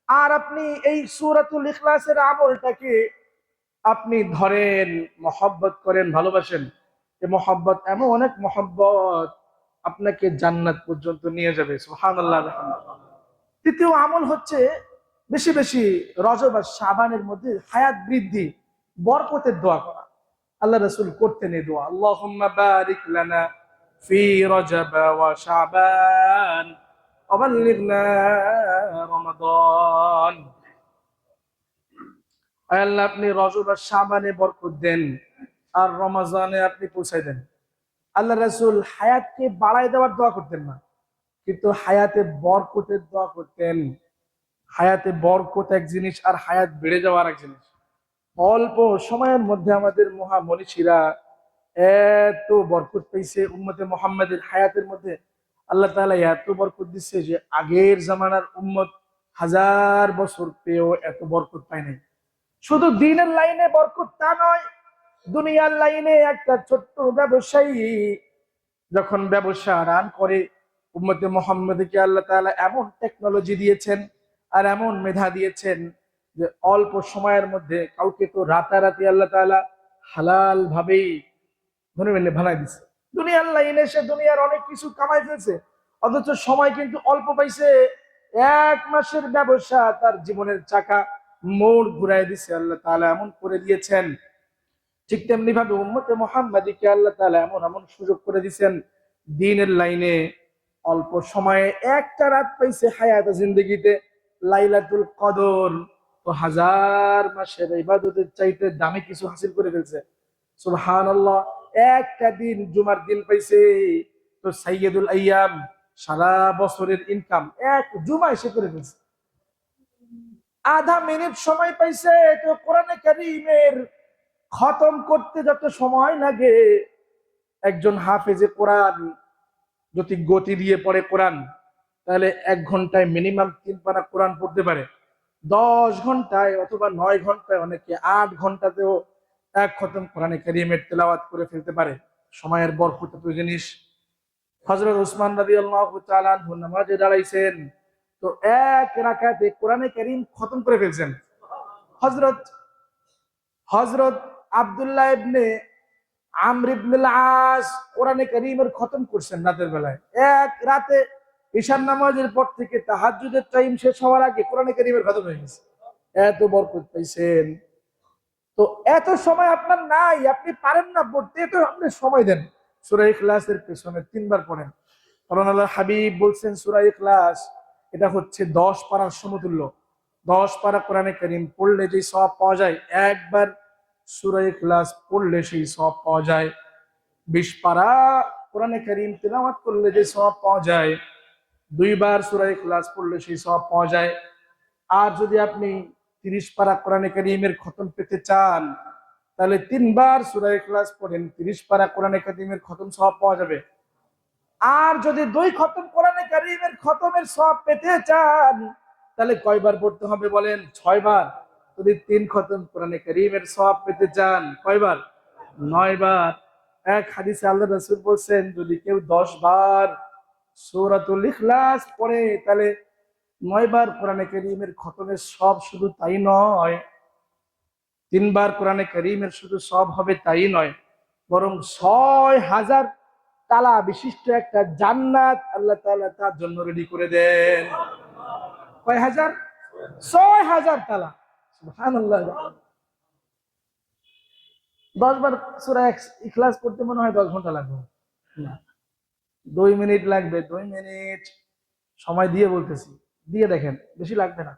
আর আপনি এই সূরাতুল ইখলাসের আমলটাকে আপনি ধরেন, মহব্বত করেন, ভালোবাসেন, এই মহব্বত এমন অনেক মহব্বত আপনাকে জান্নাত পর্যন্ত নিয়ে যাবে। সুবহানাল্লাহ। তৃতীয় আমল হচ্ছে বেশি বেশি রজব আর শাবানের মধ্যে হায়াত বৃদ্ধি, বরকতের দোয়া করা। আল্লাহ রাসূল করতেন এই দোয়া, আল্লাহুম্মা বারিক লানা ফি রজব ওয়া শাবান ওয়া বাল্লিগনা রমাদান। আল্লাহ আপনি রজব আর শাবানে বরকত দেন, আর রমজানে আপনি পৌঁছায় দেন। আল্লাহ রাসূল হায়াতকে বাড়ায় দেওয়ার দোয়া করতেন না, কিন্তু হায়াতে বরকতের দোয়া করতেন। হায়াতে বরকত এক জিনিস, আর হায়াত বেড়ে যাওয়া আর এক জিনিস। অল্প সময়ের মধ্যে আমাদের মহামনীষীরা এত বরকত পেয়েছে, উম্মতে মুহাম্মাদের হায়াতের মধ্যে আল্লাহ তাআলা এত বরকত দিচ্ছে যে আগের জামানার উম্মত 1000 বছর পেয়েও এত বরকত পায় নাই। শুধু দ্বীনের লাইনে বরকত তা নয়, দুনিয়ার লাইনে একটা ছোট্ট ব্যবসায়ী যখন ব্যবসা রান করে, উম্মতে মুহাম্মাদকে আল্লাহ তাআলা এমন টেকনোলজি দিয়েছেন আর এমন মেধা দিয়েছেন যে অল্প সময়ের মধ্যে কাউকে তো রাতারাতি আল্লাহ তাআলা হালাল ভাবেই ধরে মেলে ভালাই দিচ্ছে। দুনিয়ার লাইনে সে দুনিয়ার অনেক কিছু কামাই ফেলছে, অথচ সময় কিন্তু অল্প পাইছে। 1 মাসের ব্যবসা তার জীবনের চাকা মোড় ঘুরাই দিছে, আল্লাহ তাআলা এমন করে দিয়েছেন। ঠিক তেমনি ভাবে উম্মতে মুহাম্মাদীকে আল্লাহ তাআলা এমন এমন সুযোগ করে দিয়েছেন, দ্বীনের লাইনে অল্প সময়ে একটা রাত পাইছে হায়াত জিন্দেগিতে, লাইলাতুল কদর। তো 1000 মাসের ইবাদতের চাইতে দামি কিছু হাসিল করে ফেলছে। সুবহানাল্লাহ। একটা দিন জুমার দিন পাইছে, তো সাইয়্যিদুল আইয়াম, সারা বছরের ইনকাম এক জুমায় সে করে ফেলছে। আধা মিনিট সময় পাইছে, তো কোরআনে কারীমের খতম করতে যত সময় লাগে, একজন হাফেজে কোরআন যদি গতি দিয়ে পড়ে কোরআন, তাহলে 1 ঘন্টায় মিনিমাম 3 পারা কোরআন পড়তে পারে। 10 ঘন্টায় অথবা 9 ঘন্টায়, অনেকে 8 ঘন্টাতেও এক খতম কোরআনে কারীমের তেলাওয়াত করে ফেলতে পারে। সময়ের বরকত তো জিনিস। হযরত ওসমান রাদিয়াল্লাহু তাআলা আনহু নামাজে দাঁড়াইছেন, তো এক রাকাতে কোরআনে কারীম খতম করে ফেলছেন। হযরত হযরত আব্দুল্লাহ ইবনে আমর ইবনুল আস কোরআনে কারীমের খতম করছেন রাতের বেলায়। এক রাতে ঈশার নামাজের পর থেকে তাহাজ্জুদের টাইম শেষ হওয়ার আগে কোরআনে কারীমের খতম হয়ে গেছে। এত বরকত পাইছেন। তো এত সময় আপনার নাই, আপনি পারেন না পড়তে, তো আপনি সময় দেন। সূরা ইখলাসের পেছনে 3 বার পড়েন। কারণ আল্লাহর হাবিব বলছেন সূরা ইখলাস এটা হচ্ছে 10 পারার সমতুল্য। 10 পারা কোরআনে কারীম পড়লে যে সওয়াব পাওয়া যায়, একবার সূরা ইখলাস পড়লে সেই সওয়াব পাওয়া যায়। 20 পারা কোরআনে কারীম তেলাওয়াত করলে যে সওয়াব পাওয়া যায়, 2 বার সূরা ইখলাস পড়লে সেই সওয়াব পাওয়া যায়। আর যদি আপনি 30 পারা কোরআনে কারীমের খতম পেতে চান, তাহলে 3 বার সূরা ইখলাস পড়েন, 30 পারা কোরআনে কারীমের খতম সওয়াব পাওয়া যাবে। আর যদি 2 খতম কোরআনে কারীমের খতমের সওয়াব পেতে চান, তাহলে কয়বার পড়তে হবে বলেন? 6 বার। যদি 3 খতম কোরআনে কারীমের সওয়াব পেতে চান, কয়বার? 9 বার। এক হাদিসে আল্লাহ রাসূল বলেন, যদি কেউ 10 বার সূরাতুল ইখলাস পড়ে, তাহলে 9 বার কোরআনে কারীমের খতমের সওয়াব, শুধু তাই নয়, 3 বার কোরআনে কারীমের শুধু সওয়াব হবে তাই নয়, বরং 6000 তালা বিশিষ্ট একটা জান্নাত আল্লাহ তাআলা তার জন্য রেডি করে দেন। কয় হাজার? 6000 তালা। সুবহানাল্লাহ। 10 বার সূরা ইখলাস পড়তে মনে হয় 10 ঘন্টা লাগবে না, 2 মিনিট লাগবে। 2 মিনিট সময় দিয়ে বলতেছি, দিয়ে দেখেন, বেশি লাগবে না।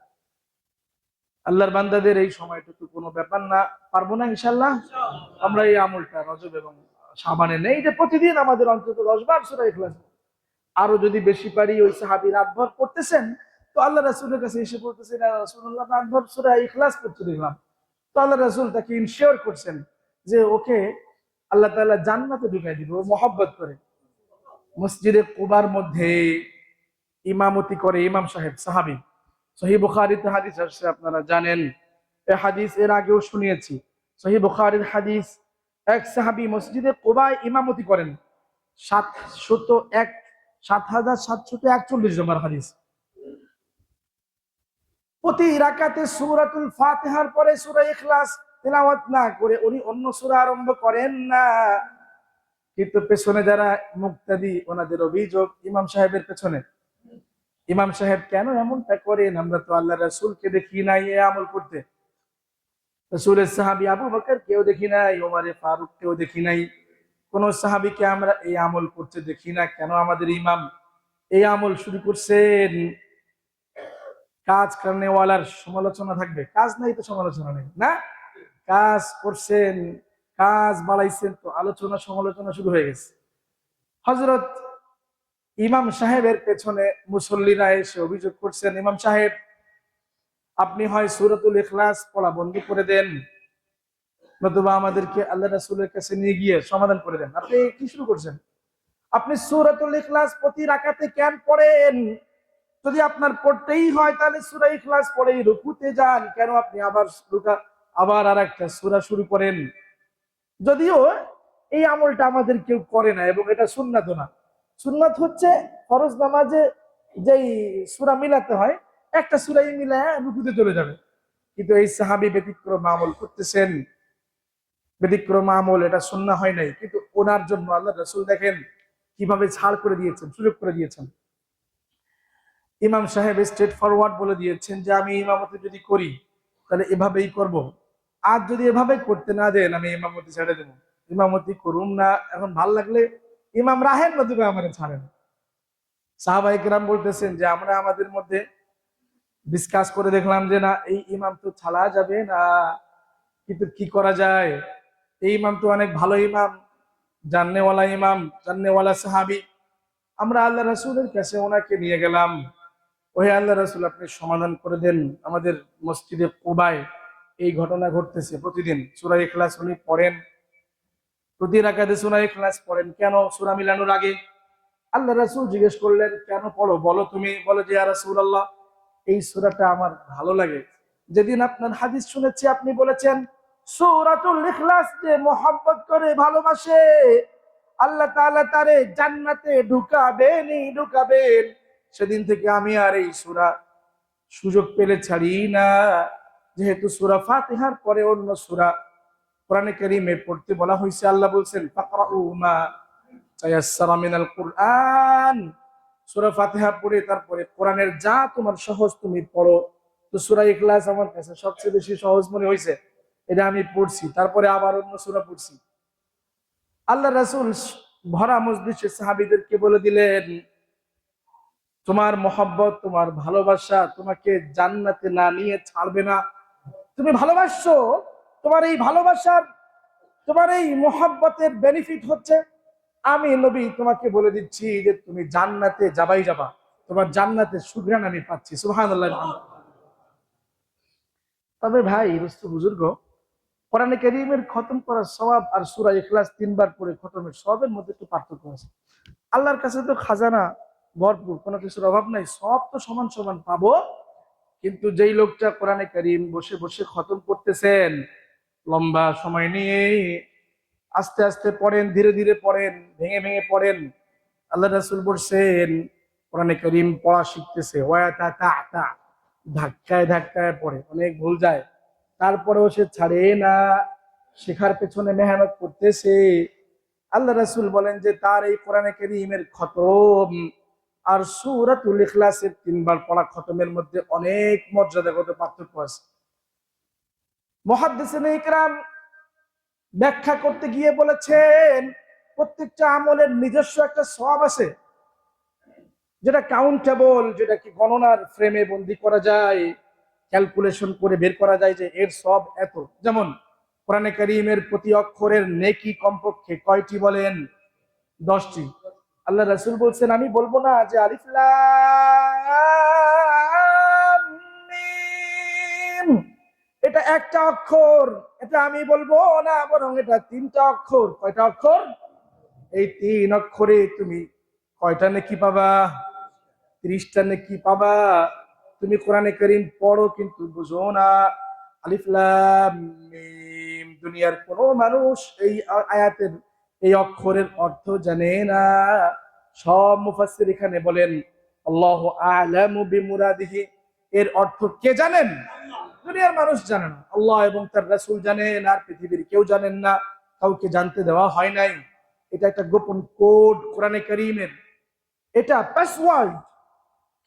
আল্লাহর বান্দাদের এই সময়টুকু কোনো ব্যাপার না। পারবো না ইনশাআল্লাহ? আমরা এই আমলটা রজব এবং শাবানে নেই, যে প্রতিদিন আমাদের অন্তত 10 বার সূরা ইখলাস। আরো যদি বেশি পারি, ওই সাহাবী রাতভর পড়তেছেন, তো আল্লাহ রাসূলের কাছে এসে বলতেছেন, ইয়া রাসূলুল্লাহ, রাতভর সূরা ইখলাস পড়তে দেখলাম। তো আল্লাহ রাসূল তাকে ইনশিওর করছেন যে ওকে আল্লাহ তাআলা জান্নাতে ঢুকাই দিবে, ও মহব্বত করে। মসজিদে কুবার মধ্যে ইমামতি করে ইমাম সাহেব, সাহাবী। সহিহ বুখারীতে হাদিস আসছে, আপনারা জানেন এই হাদিস এর আগেও শুনিয়েছি। সহিহ বুখারীর হাদিস, এক সাহাবী মসজিদে কুবায় ইমামতি করেন। 7,741 নম্বর হাদিস। প্রতি রাকাতে সূরাতুল ফাতিহার পরে সূরা ইখলাস তেলাওয়াত না করে উনি অন্য সূরা আরম্ভ করেন না। কিন্তু পেছনে যারা মুক্তাদি, ওনাদের অভিযোগ ইমাম সাহেবের পেছনে, ইমাম সাহেব কেন এমনটা করেন? আমরা তো আল্লাহ রাসূলকে দেখি নাই এই আমল করতে, রাসূলের সাহাবী আবু বকর কেউ দেখি নাই, ওমরে ফারুক কেউ দেখি নাই, কোন সাহাবীকে আমরা এই আমল করতে দেখি না, কেন আমাদের ইমাম এই আমল শুরু করছেন? কাজ করনেওয়ালার সমালোচনা থাকবে, কাজ নাই তো সমালোচনা নেই না। কাজ করছেন, কাজ বাড়াইছেন, তো আলোচনা সমালোচনা শুরু হয়ে গেছে। হযরত ইমাম সাহেবের পেছনে মুসল্লিরা এসে অভিযোগ করছেন, ইমাম সাহেব আপনি হয় সূরাতুল ইখলাস পড়া বন্ধ করে দেন, নতুবা আমাদেরকে আল্লাহ রাসূলের কাছে নিয়ে গিয়ে সমাধান করে দেন। আপনি কি শুরু করছেন? আপনি সূরাতুল ইখলাস প্রতি রাকাতে কেন পড়েন? যদি আপনার পড়তেই হয় তাহলে সূরা ইখলাস পড়েই রুকুতে যান, কেন আপনি আবার আর একটা সূরা শুরু করেন? যদিও এই আমলটা আমাদের কেউ করে না এবং এটা সুন্নাত না। সুন্নাত হচ্ছে ফরজ নামাজে যেই সূরা মিলাতে হয়, একটা সূরাই মিলায় রুকুতে চলে যাবে। কিন্তু এই সাহাবী ব্যতিক্রম আমল করতেছেন, ব্যতিক্রম আমল, এটা সুন্নাহ হয় নাই। কিন্তু ওনার জন্য আল্লাহ রাসূল দেখেন কিভাবে ছাড় করে দিয়েছেন, সুযোগ করে দিয়েছেন। ইমাম সাহেব স্ট্রেট ফরওয়ার্ড বলে দিয়েছেন যে আমি ইমামতি যদি করি তাহলে এভাবেই করব, আর যদি এভাবে করতে না দেন আমি ইমামতি ছেড়ে দেবো, ইমামতি করুম না। এখন ভাল লাগলে ইমাম রাহেন, নতুবা আমাদের ছাড়েন। সাহাবায়ে কেরাম বলতেছেন যে আমরা আমাদের মধ্যে ডিসকাস করে দেখলাম যে না, এই ইমাম তো ছাড়া যাবে না, কিন্তু কি করা যায়? এই ইমাম তো অনেক ভালো ইমাম, জাননেওয়ালা ইমাম, জাননেওয়ালা সাহাবী। আমরা আল্লাহ রাসূলের কাছে ওনাকে নিয়ে গেলাম, ওহে আল্লাহ রাসূল আপনি সমাধান করে দেন, আমাদের মসজিদে কুবায় এই ঘটনা ঘটতেছে, প্রতিদিন সূরা ইখলাস উনি পড়েন, প্রতি রাকাতে সূরা ইখলাস পড়েন, কেন সূরা মিলানোর আগে? আল্লাহ রাসূল জিজ্ঞেস করলেন কেন পড়ো বলো তুমি? বলো যে ইয়া রাসূলুল্লাহ এই সূরাটা আমার ভালো লাগে, যেদিন আপনার হাদিস শুনেছি আপনি বলেছেন সূরাতুল ইখলাস যে মুহাব্বত করে ভালোবাসে আল্লাহ তাআলা তারে জান্নাতে ঢুকাবেন। সেদিন থেকে আমি আর এই সূরা সুযোগ পেলে ছাড়ি না। যেহেতু সূরা ফাতিহার পরে অন্য সূরা কোরআনে কারীমে পড়তে বলা হয়েছে, আল্লাহ বলছেন ফাকরাউ মা তায়াসসারা মিনাল কুরআন, সূরা ফাতিহা পড়ে তারপরে কোরআনের যা তোমার সহজ তুমি পড়ো। তো সূরা ইখলাস আমার কাছে সবচেয়ে বেশি সহজ মনে হয়েছে, এটা আমি পড়ছি, তারপরে আবার অন্য সূরা পড়ছি। আল্লাহ রাসূল ভরা মজলিসে সাহাবীদেরকে বলে দিলেন তোমার মহব্বত, তোমার ভালোবাসা তোমাকে জান্নাতে না নিয়ে ছাড়বে না। তুমি ভালোবাসছো, তোমার এই ভালোবাসার, তোমার এই মহব্বতের বেনিফিট হচ্ছে আমি নবী তোমাকে বলে দিচ্ছি যে তুমি জান্নাতে যাবা, তোমার জান্নাতের সুঘ্রাণ আমি পাচ্ছি। সুবহানাল্লাহ। তবে ভাই রুস্তু বুজুর্গ, কোরআনে কারীমের খতম করার সওয়াব আর সূরা ইখলাস 3 বার পড়ে খতমের সওয়াবের মধ্যে একটু পার্থক্য আছে। আল্লাহর কাছে তো খাজানা ভরপুর, কোনো কিছুর অভাব নাই, সব তো সমান সমান পাবো। কিন্তু যেই লোকটা কোরআনে কারীম বসে বসে খতম করতেছেন, লম্বা সময় নিয়ে আস্তে আস্তে পড়েন, ধীরে ধীরে পড়েন, ভেঙে ভেঙে পড়েন, আল্লাহ রাসূল বলছেন কোরআনে কারীম পড়া শিখতেছে, ধাক্কায় ধাক্কায় পড়ে, অনেক ভুল যায়, তারপরেও সে ছাড়ে না, শেখার পেছনে মেহনত করতেছে। আল্লাহ রাসূল বলেন যে তার এই কোরআনে কারীমের খতম আর সূরাতুল ইখলাসের 3 বার পড়া খতমের মধ্যে অনেক মর্যাদাগত পার্থক্য আছে। মুহাদ্দিসিনে ইকরাম ব্যাখ্যা করতে গিয়ে বলেছেন প্রত্যেকটা আমলের নিজস্ব একটা সওয়াব আছে, যেটা কাউন্টেবল, যেটা কি গণনার ফ্রেমে বন্দি করা যায়, ক্যালকুলেশন করে বের করা যায় যে এর সওয়াব এত। যেমন কোরআনে কারীমের প্রতি অক্ষরের নেকি কমপক্ষে কয়টি বলেন? 10টি। আল্লাহ রাসূল বলছেন, আমি বলবো না যে আলিফ লাম মিম এটা একটা অক্ষর, এটা আমি বলবো না, বরং এটা তিনটা অক্ষর। কয়টা অক্ষর? এই তিন অক্ষরে তুমি কয়টা নেকি পাবা? 30টা নেকি পাবা। তুমি কোরআনে কারীম পড়ো কিন্তু বুঝো না। আলিফ লাম মিম। দুনিয়ার কোনো মানুষ এই আয়াতের এই অক্ষরের অর্থ জানে না। সব মুফাসসির এখানে বলেন আল্লাহু আ'লামু বিমুরাদিহি, এর অর্থ কে জানেন? দুনিয়ার মানুষ জানে না, আল্লাহ এবং তার রাসূল জানেন, আর পৃথিবীর কেউ জানেন না, কাউকে জানতে দেওয়া হয় নাই। এটা একটা গোপন কোড কোরআনে কারীমের, এটা পাসওয়ার্ড।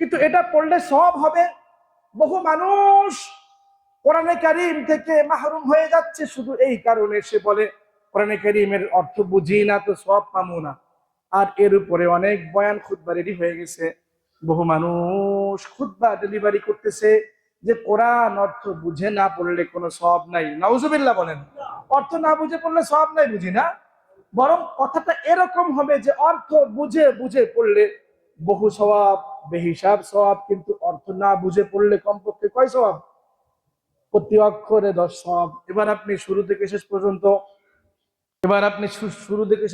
কিন্তু এটা পড়লে সব হবে। বহু মানুষ কোরআনে কারীম থেকে মাহরুম হয়ে যাচ্ছে শুধু এই কারণে সে বলে কোরআনে কারীমের অর্থ বুঝি না তো সব পাবো না। আর এর উপরে অনেক বয়ান খুতবা রেডি হয়ে গেছে। বহু মানুষ খুতবা ডেলিভারি করতেছে যে কোরআন অর্থ বুঝে না পড়লে কোনো সওয়াব নাই। নাউজুবিল্লাহ বলেন। অর্থ না বুঝে পড়লে সওয়াব নাই বুঝি না, বরং কথাটা এরকম হবে যে অর্থ বুঝে বুঝে পড়লে বহু সওয়াব, বেহিসাব সওয়াব। কিন্তু অর্থ না বুঝে পড়লে কমপক্ষে কয় সওয়াব? প্রতি অক্ষরে 10 সওয়াব। এবার আপনি শুরু থেকে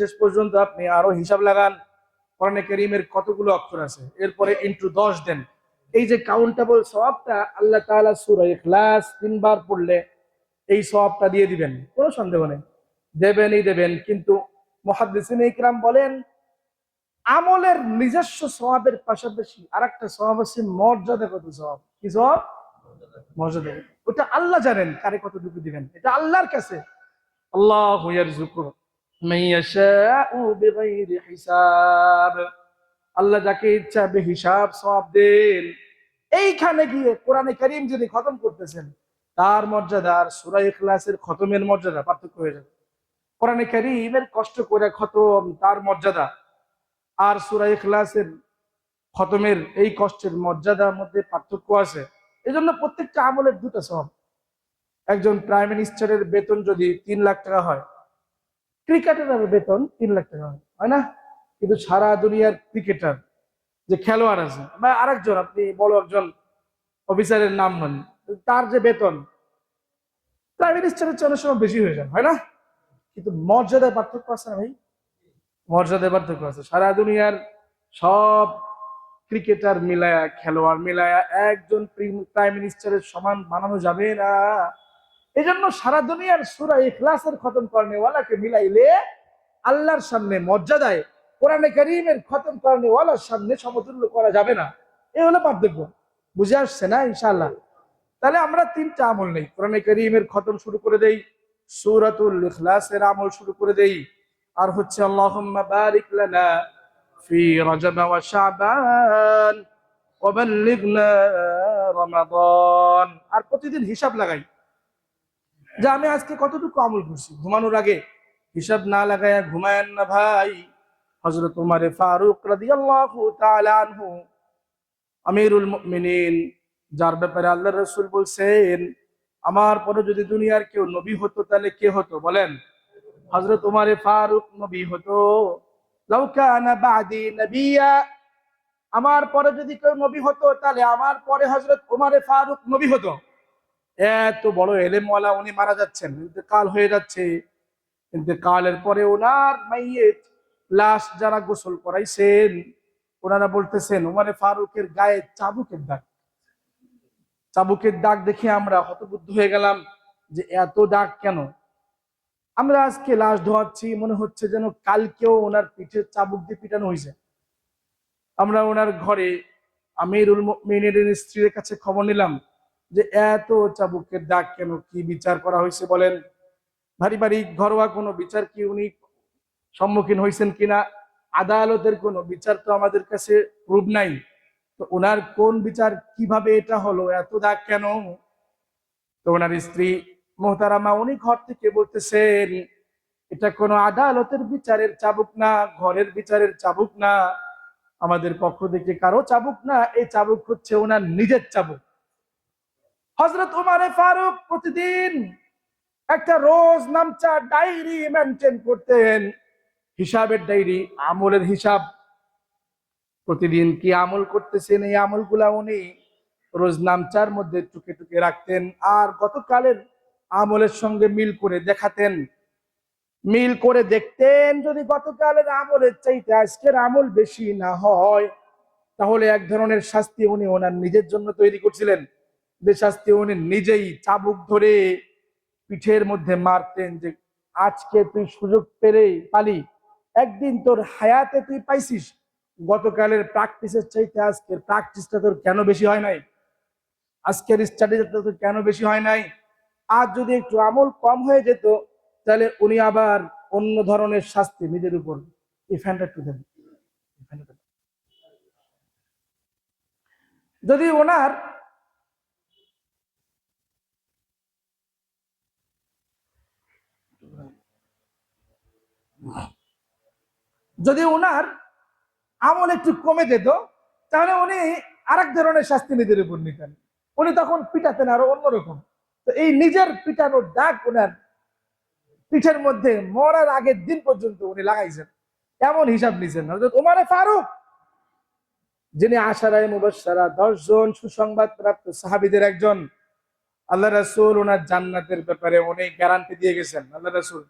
শেষ পর্যন্ত আপনি আরো হিসাব লাগান কোরআনে কারীমের কতগুলো অক্ষর আছে, এরপরে ইনটু 10 দেন। এই যে কাউন্টেবল সওয়াবটা আল্লাহ তাআলা সূরা ইখলাস 3 বার পড়লে এই সওয়াবটা দিয়ে দিবেন, কোনো সন্দেহ নেই, দেবেনই দেবেন। কিন্তু মুহাদ্দিসিনে ইকরাম বলেন আমলের নিজস্ব সওয়াবের পাশাপাশি আরেকটা সওয়াব আছে মর্যাদাগত সওয়াব। কি সওয়াব? মর্যাদা। ওটা আল্লাহ জানেন কারে কতটুকু দিবেন, এটা আল্লাহর কাছে। আল্লাহু ইয়ারযুকু মান ইয়াশাউ বিগাইরি হিসাব। আল্লাহ যাকে ইচ্ছা বেহিসাব সওয়াব দেন। এইখানে গিয়ে কোরআনে কারীম যদি খতম করতেছেন, তার মর্যাদা আর সূরা ইখলাসের খতমের মর্যাদা পার্থক্য হয়ে যাবে। কোরআনে কারীমের কষ্ট করে খতম তার মর্যাদা, আর সূরা ইখলাসের খতমের এই কষ্টের মর্যাদার মধ্যে পার্থক্য আছে। এজন্য প্রত্যেকটা আমলের দুটো সওয়াব। একজন প্রাইম মিনিস্টারের বেতন যদি 3 লাখ টাকা হয়, ক্রিকেটারের বেতন 3 লাখ টাকা হয় না? কিন্তু সারা দুনিয়ার ক্রিকেটার যে খেলোয়াড় আছে বা আরেকজন আপনি বড় একজন অফিসারের নাম নেন, তার যে বেতন প্রাইম মিনিস্টারের চেয়ে অনেক সময় বেশি হয়ে যায়, হয় না? কিন্তু মর্যাদার পার্থক্য আছে না ভাই? মর্যাদার পার্থক্য আছে। সারা দুনিয়ার সব ক্রিকেটার মিলায়া, খেলোয়াড় মিলায়া একজন প্রাইম মিনিস্টারের সমান বানানো যাবে না। এই জন্য সারা দুনিয়ার সূরা ইখলাসের খতম করেনেওয়ালাকে মিলাইলে আল্লাহর সামনে মর্যাদায় কোরআনে কারীমের খতম করেনেওয়ালার সামনে সমতুল্য করা যাবে না। এই হলো পার্থক্য। বুঝে আসছে না ইনশাআল্লাহ? তাহলে আমরা 3টা আমল নেই, কোরআনে কারীমের খতম শুরু করে দেই, সূরাতুল ইখলাসের আমল শুরু করে দেই, আর হচ্ছে আল্লাহুম্মা বারিক লানা ফি রজব ওয়া শাবান ওয়া বাল্লিগনা রমাদান। আর প্রতিদিন হিসাব লাগাই যে আমি আজকে কতটুকু আমল করছি। ঘুমানোর আগে হিসাব না লাগায়া ঘুমায়েন না ভাই। হযরত ওমর ফারুক রাদিয়াল্লাহু তাআলা আনহু, আমিরুল মুমিনিন, যার ব্যাপারে আল্লাহর রাসূল বলছেন আমার পরে যদি দুনিয়ার কেউ নবী হতো তাহলে কে হতো বলেন? হযরত ওমর ফারুক নবী হতো। লাউ কানা বাদি নবিয়্যা, আমার পরে যদি কেউ নবী হতো তাহলে আমার পরে হযরত ওমর ফারুক নবী হতো। এত বড় এলেমওয়ালা উনি মারা যাচ্ছেন, ইন্তেকাল হয়ে যাচ্ছে। ইন্তেকালের পরে ওনার মাইয়েত লাশ যারা গোসল করাইছেন ওনারা বলতেছেন ওমর ফারুকের গায়ে চাবুকের দাগ। চাবুকের দাগ দেখে আমরা হতবুদ্ধ হয়ে গেলাম যে এত দাগ কেন। আমরা আজকে লাশ ধোয়াচ্ছি, মনে হচ্ছে যেন কালকেও ওনার পিঠে চাবুক দিয়ে পিটানো হয়েছে। আমরা ওনার ঘরে আমিরুল মুমিনিনের স্ত্রীর কাছে খবর নিলাম যে এত চাবুকের দাগ কেন, কি বিচার করা হয়েছে বলেন? পারিবারিক ঘরোয়া কোনো বিচার কি উনি সম্মুখীন হয়েছেন কিনা, আদালতের কোনো বিচার তো আমাদের কাছে প্রুফ নাই। তো ওনার কোন বিচার, কিভাবে এটা হলো, এত দাগ কেন? তো ওনার স্ত্রী মোহতারামা উনি ঘর থেকে বলতেছেন এটা কোনো আদালতের বিচারের চাবুক না, ঘরের বিচারের চাবুক না, আমাদের পক্ষ থেকে কারো চাবুক না, এই চাবুক হচ্ছে ওনার নিজের চাবুক। হযরত ওমর ফারুক প্রতিদিন একটা রোজ নামচা ডায়েরি মেনটেন করতেন, হিসাবের ডায়েরি, আমলের হিসাব। প্রতিদিন কি আমল করতেছেন, এই আমলগুলা উনি রোজ নামচার মধ্যে টুকে টুকে রাখতেন আর গতকালের আমলের সঙ্গে মিল করে দেখাতেন, মিল করে দেখতেন। যদি গতকালের আমলের চাইতে আজকের আমল বেশি না হয়, তাহলে এক ধরনের শাস্তি উনি ওনার নিজের জন্য তৈরি করছিলেন, যে শাস্তি উনি নিজেই চাবুক ধরে পিঠের মধ্যে মারতেন, যে আজকে তুই সুযোগ পালি, একদিন তোর হায়াতে তুই পাইছিস, গতকালের প্র্যাকটিসের চাইতে আজকের প্র্যাকটিসটা তোর কেন বেশি হয় নাই, আজকের স্টাডিটা তোর কেন বেশি হয় নাই। আর যদি একটু আমল কম হয়ে যেত, তাহলে উনি আবার অন্য ধরনের শাস্তি নিজের উপর। এই ফ্যানটা একটু দেন। যদি ওনার যদি ওনার আমল একটু কমে যেত, তাহলে উনি আরেক ধরনের শাস্তি নিজের উপর নিতেন, উনি তখন পিটাতেন আরো অন্যরকম। তো এই নিজের পিটানোর দাগ ওনার পিঠের মধ্যে মরার আগের দিন পর্যন্ত উনি লাগাইছেন, এমন হিসাব নিছেন হযরত ওমর ফারুক, যিনি আশারায়ে মুবাশশারা 10 জন সুসংবাদ প্রাপ্ত সাহাবীদের একজন। আল্লাহ রাসূল ওনার জান্নাতের ব্যাপারে উনি গ্যারান্টি দিয়ে গেছেন, আল্লাহ রাসূল,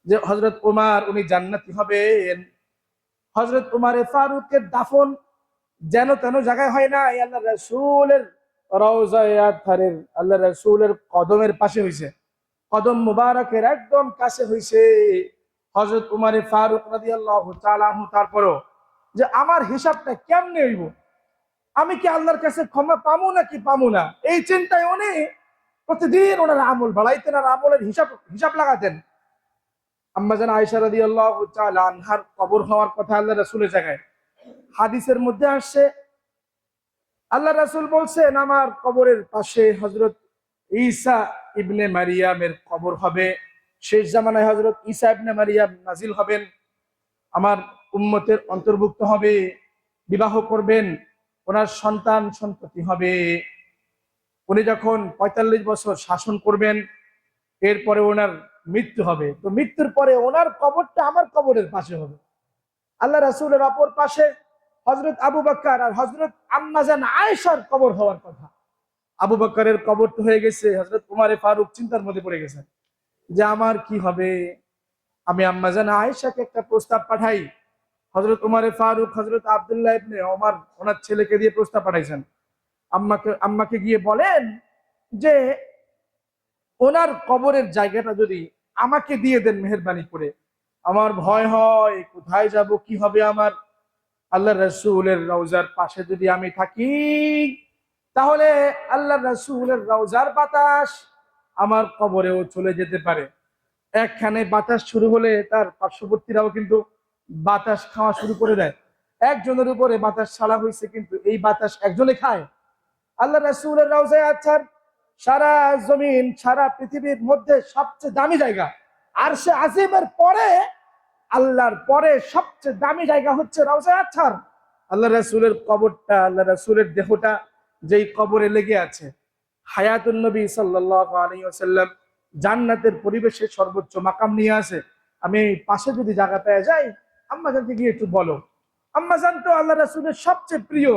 যে হযরত ওমর উনি জান্নাতি হবেন। হযরত ওমর ফারুকের দাফন যেন তেন জায়গায় হয় না, আল্লাহ রাসূলের রওজায়ে আতহারের, আল্লাহ রাসূলের কদমের পাশে হইছে, কদম মুবারকের একদম কাছে হইছে। হযরত ওমর ফারুক রাদিয়াল্লাহু তাআলা আনহু তারপরও যে আমার হিসাবটা কেমনে হইব, আমি কি আল্লাহর কাছে ক্ষমা পামু নাকি পামু না, এই চিন্তায় উনি প্রতিদিন ওনার আমল বাড়াইতেন আর আমলের হিসাব হিসাব লাগাতেন। আম্মা জান আয়েশা রাদিয়াল্লাহু তাআলা আনহার কবর হওয়ার কথা আল্লাহ রাসূলের জায়গায় হাদিসের মধ্যে আসছে, আল্লাহ রাসূল বলছেন আমার কবরের পাশে হযরত ঈসা ইবনে মারিয়ামের কবর হবে, শেষ জামানায় হযরত ঈসা ইবনে মারিয়াম নাজিল হবেন, আমার উম্মতের অন্তর্ভুক্ত হবে, বিবাহ করবেন, ওনার সন্তান সন্ততি হবে, উনি যখন ৪৫ বছর শাসন করবেন, এরপরে ওনার মৃত্যু হবে। তো মৃত্যুর পরে ওনার কবরটা আমার কবরের পাশে হবে। আল্লাহ রাসূলের অপর পাশে হযরত আবু বকর আর হযরত আম্মা জান আয়েশার কবর হওয়ার কথা। আবু বকরের কবর তো হয়ে গেছে, হযরত ওমর ফারুক চিন্তার মধ্যে পড়ে গেছেন যে আমার কি হবে। আমি আম্মা জান আয়েশাকে একটা প্রস্তাব পাঠাই। হযরত ওমর ফারুক হযরত আব্দুল্লাহ ইবনে ওমর ওনার ছেলেকে দিয়ে প্রস্তাব পাঠাইছেন, আম্মাকে গিয়ে বলেন যে ওনার কবরের জায়গাটা যদি আমাকে দিয়ে দেন মেহেরবানি করে, আমার ভয় হয় কোথায় যাব, কি হবে আমার। আল্লাহ রাসূলের রওজার পাশে যদি আমি থাকি, তাহলে আল্লাহ রাসূলের রওজার বাতাস আমার কবরেও চলে যেতে পারে। একখানে বাতাস শুরু হলে তার পার্শ্ববর্তীরাও কিন্তু বাতাস খাওয়া শুরু করে দেয়। একজনের উপরে বাতাস ছাড়া হয়েছে, কিন্তু এই বাতাস একজনে খায়। আল্লাহ রাসূলের রওজায়ে আতহার সারা জমিন, সারা পৃথিবীর মধ্যে সবচেয়ে দামি জায়গা। আরশে আজিমের পরে, আল্লাহর পরে সবচেয়ে দামি জায়গা হচ্ছে রওজায়ে আতহার। আল্লাহ রাসূলের কবরটা, আল্লাহ রাসূলের দেহটা যেই কবরে লেগে আছে, হায়াতুন নবী সাল্লাল্লাহু আলাইহি ওয়াসাল্লাম জান্নাতের পরিবেশে সর্বোচ্চ মাকাম নিয়ে আসে। আমি পাশে যদি জায়গা পেয়ে যাই, আম্মা জানকে গিয়ে একটু বলো। আম্মা জান তো আল্লাহ রাসূলের সবচেয়ে প্রিয়।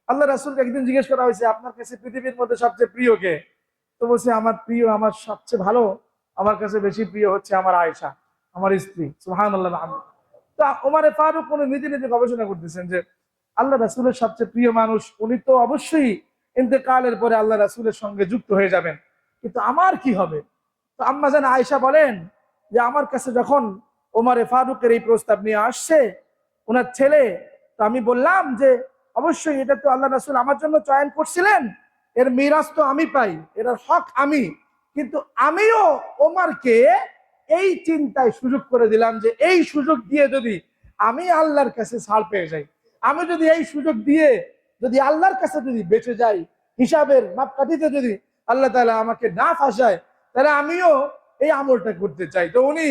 আল্লাহ রাসূলকে একদিন জিজ্ঞেস করা হয়েছে, আপনার কাছে পৃথিবীর মধ্যে সবচেয়ে প্রিয় কে? তো বলছে, আমার প্রিয়, আমার সবচেয়ে ভালো, আমার কাছে বেশি প্রিয় হচ্ছে আমার আয়েশা, আমার স্ত্রী। সুবহানাল্লাহ। তো ওমর ফারুক উনি নিজে নিজে গবেষণা করতেছেন যে আল্লাহ রাসূলের সবচেয়ে প্রিয় মানুষ, উনি তো অবশ্যই ইন্তেকালের পরে আল্লাহ রাসূলের সঙ্গে যুক্ত হয়ে যাবেন, কিন্তু আমার কি হবে? তো আম্মা জান আয়েশা বলেন যে আমার কাছে যখন ওমর ফারুকের এই প্রস্তাব নিয়ে আসছে ওনার ছেলে, তো আমি বললাম যে অবশ্যই এটা তো আল্লাহ রাসূল আমার জন্য চয়ন করছিলেন, এর মিরাজ তো আমি পাই, এর হক আমি, কিন্তু আমিও ওমরকে এই চিন্তায় সুযোগ করে দিলাম যে এই সুযোগ দিয়ে যদি আমি আল্লাহর কাছে ছাড় পেয়ে যাই, আমি যদি এই সুযোগ দিয়ে যদি আল্লাহর কাছে যদি বেঁচে যাই, হিসাবের মাপকাঠিতে যদি আল্লাহ তাআলা আমাকে না ফাঁসায়, তাহলে আমিও এই আমলটা করতে চাই। তো উনি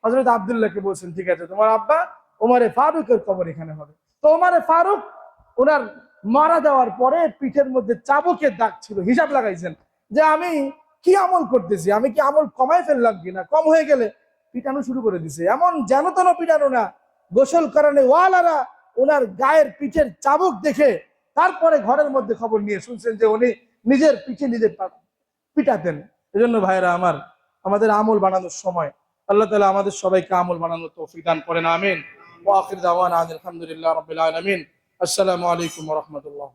হযরত আব্দুল্লাহকে বলছেন, ঠিক আছে, তোমার আব্বা ওমর ফারুকের কবর এখানে হবে। তো ওমর ফারুক ওনার মারা যাওয়ার পরে পিঠের মধ্যে চাবুকের দাগ ছিল, হিসাব লাগাইছেন যে আমি কি আমল করতেছি, আমি কি আমল কমাই ফেললাম কিনা, কম হয়ে গেলে পিটানো শুরু করে দিছে। এমন যেন তেন পিটানো না, গোসল করানো ওয়ালারা ওনার গায়ের পিঠের চাবুক দেখে তারপরে ঘরের মধ্যে খবর নিয়ে শুনছেন যে উনি নিজের পিঠে নিজে পিটাতেন। এজন্য ভাইরা আমার, আমাদের আমল বানানোর সময় আল্লাহ তাআলা আমাদের সবাইকে আমল বানানোর তৌফিক দান করেন, আমিন। ওয়া আখির দাওয়ানা আলহামদুলিল্লাহি রাব্বিল আলামিন। আসসালামু আলাইকুম ওয়া রাহমাতুল্লাহ।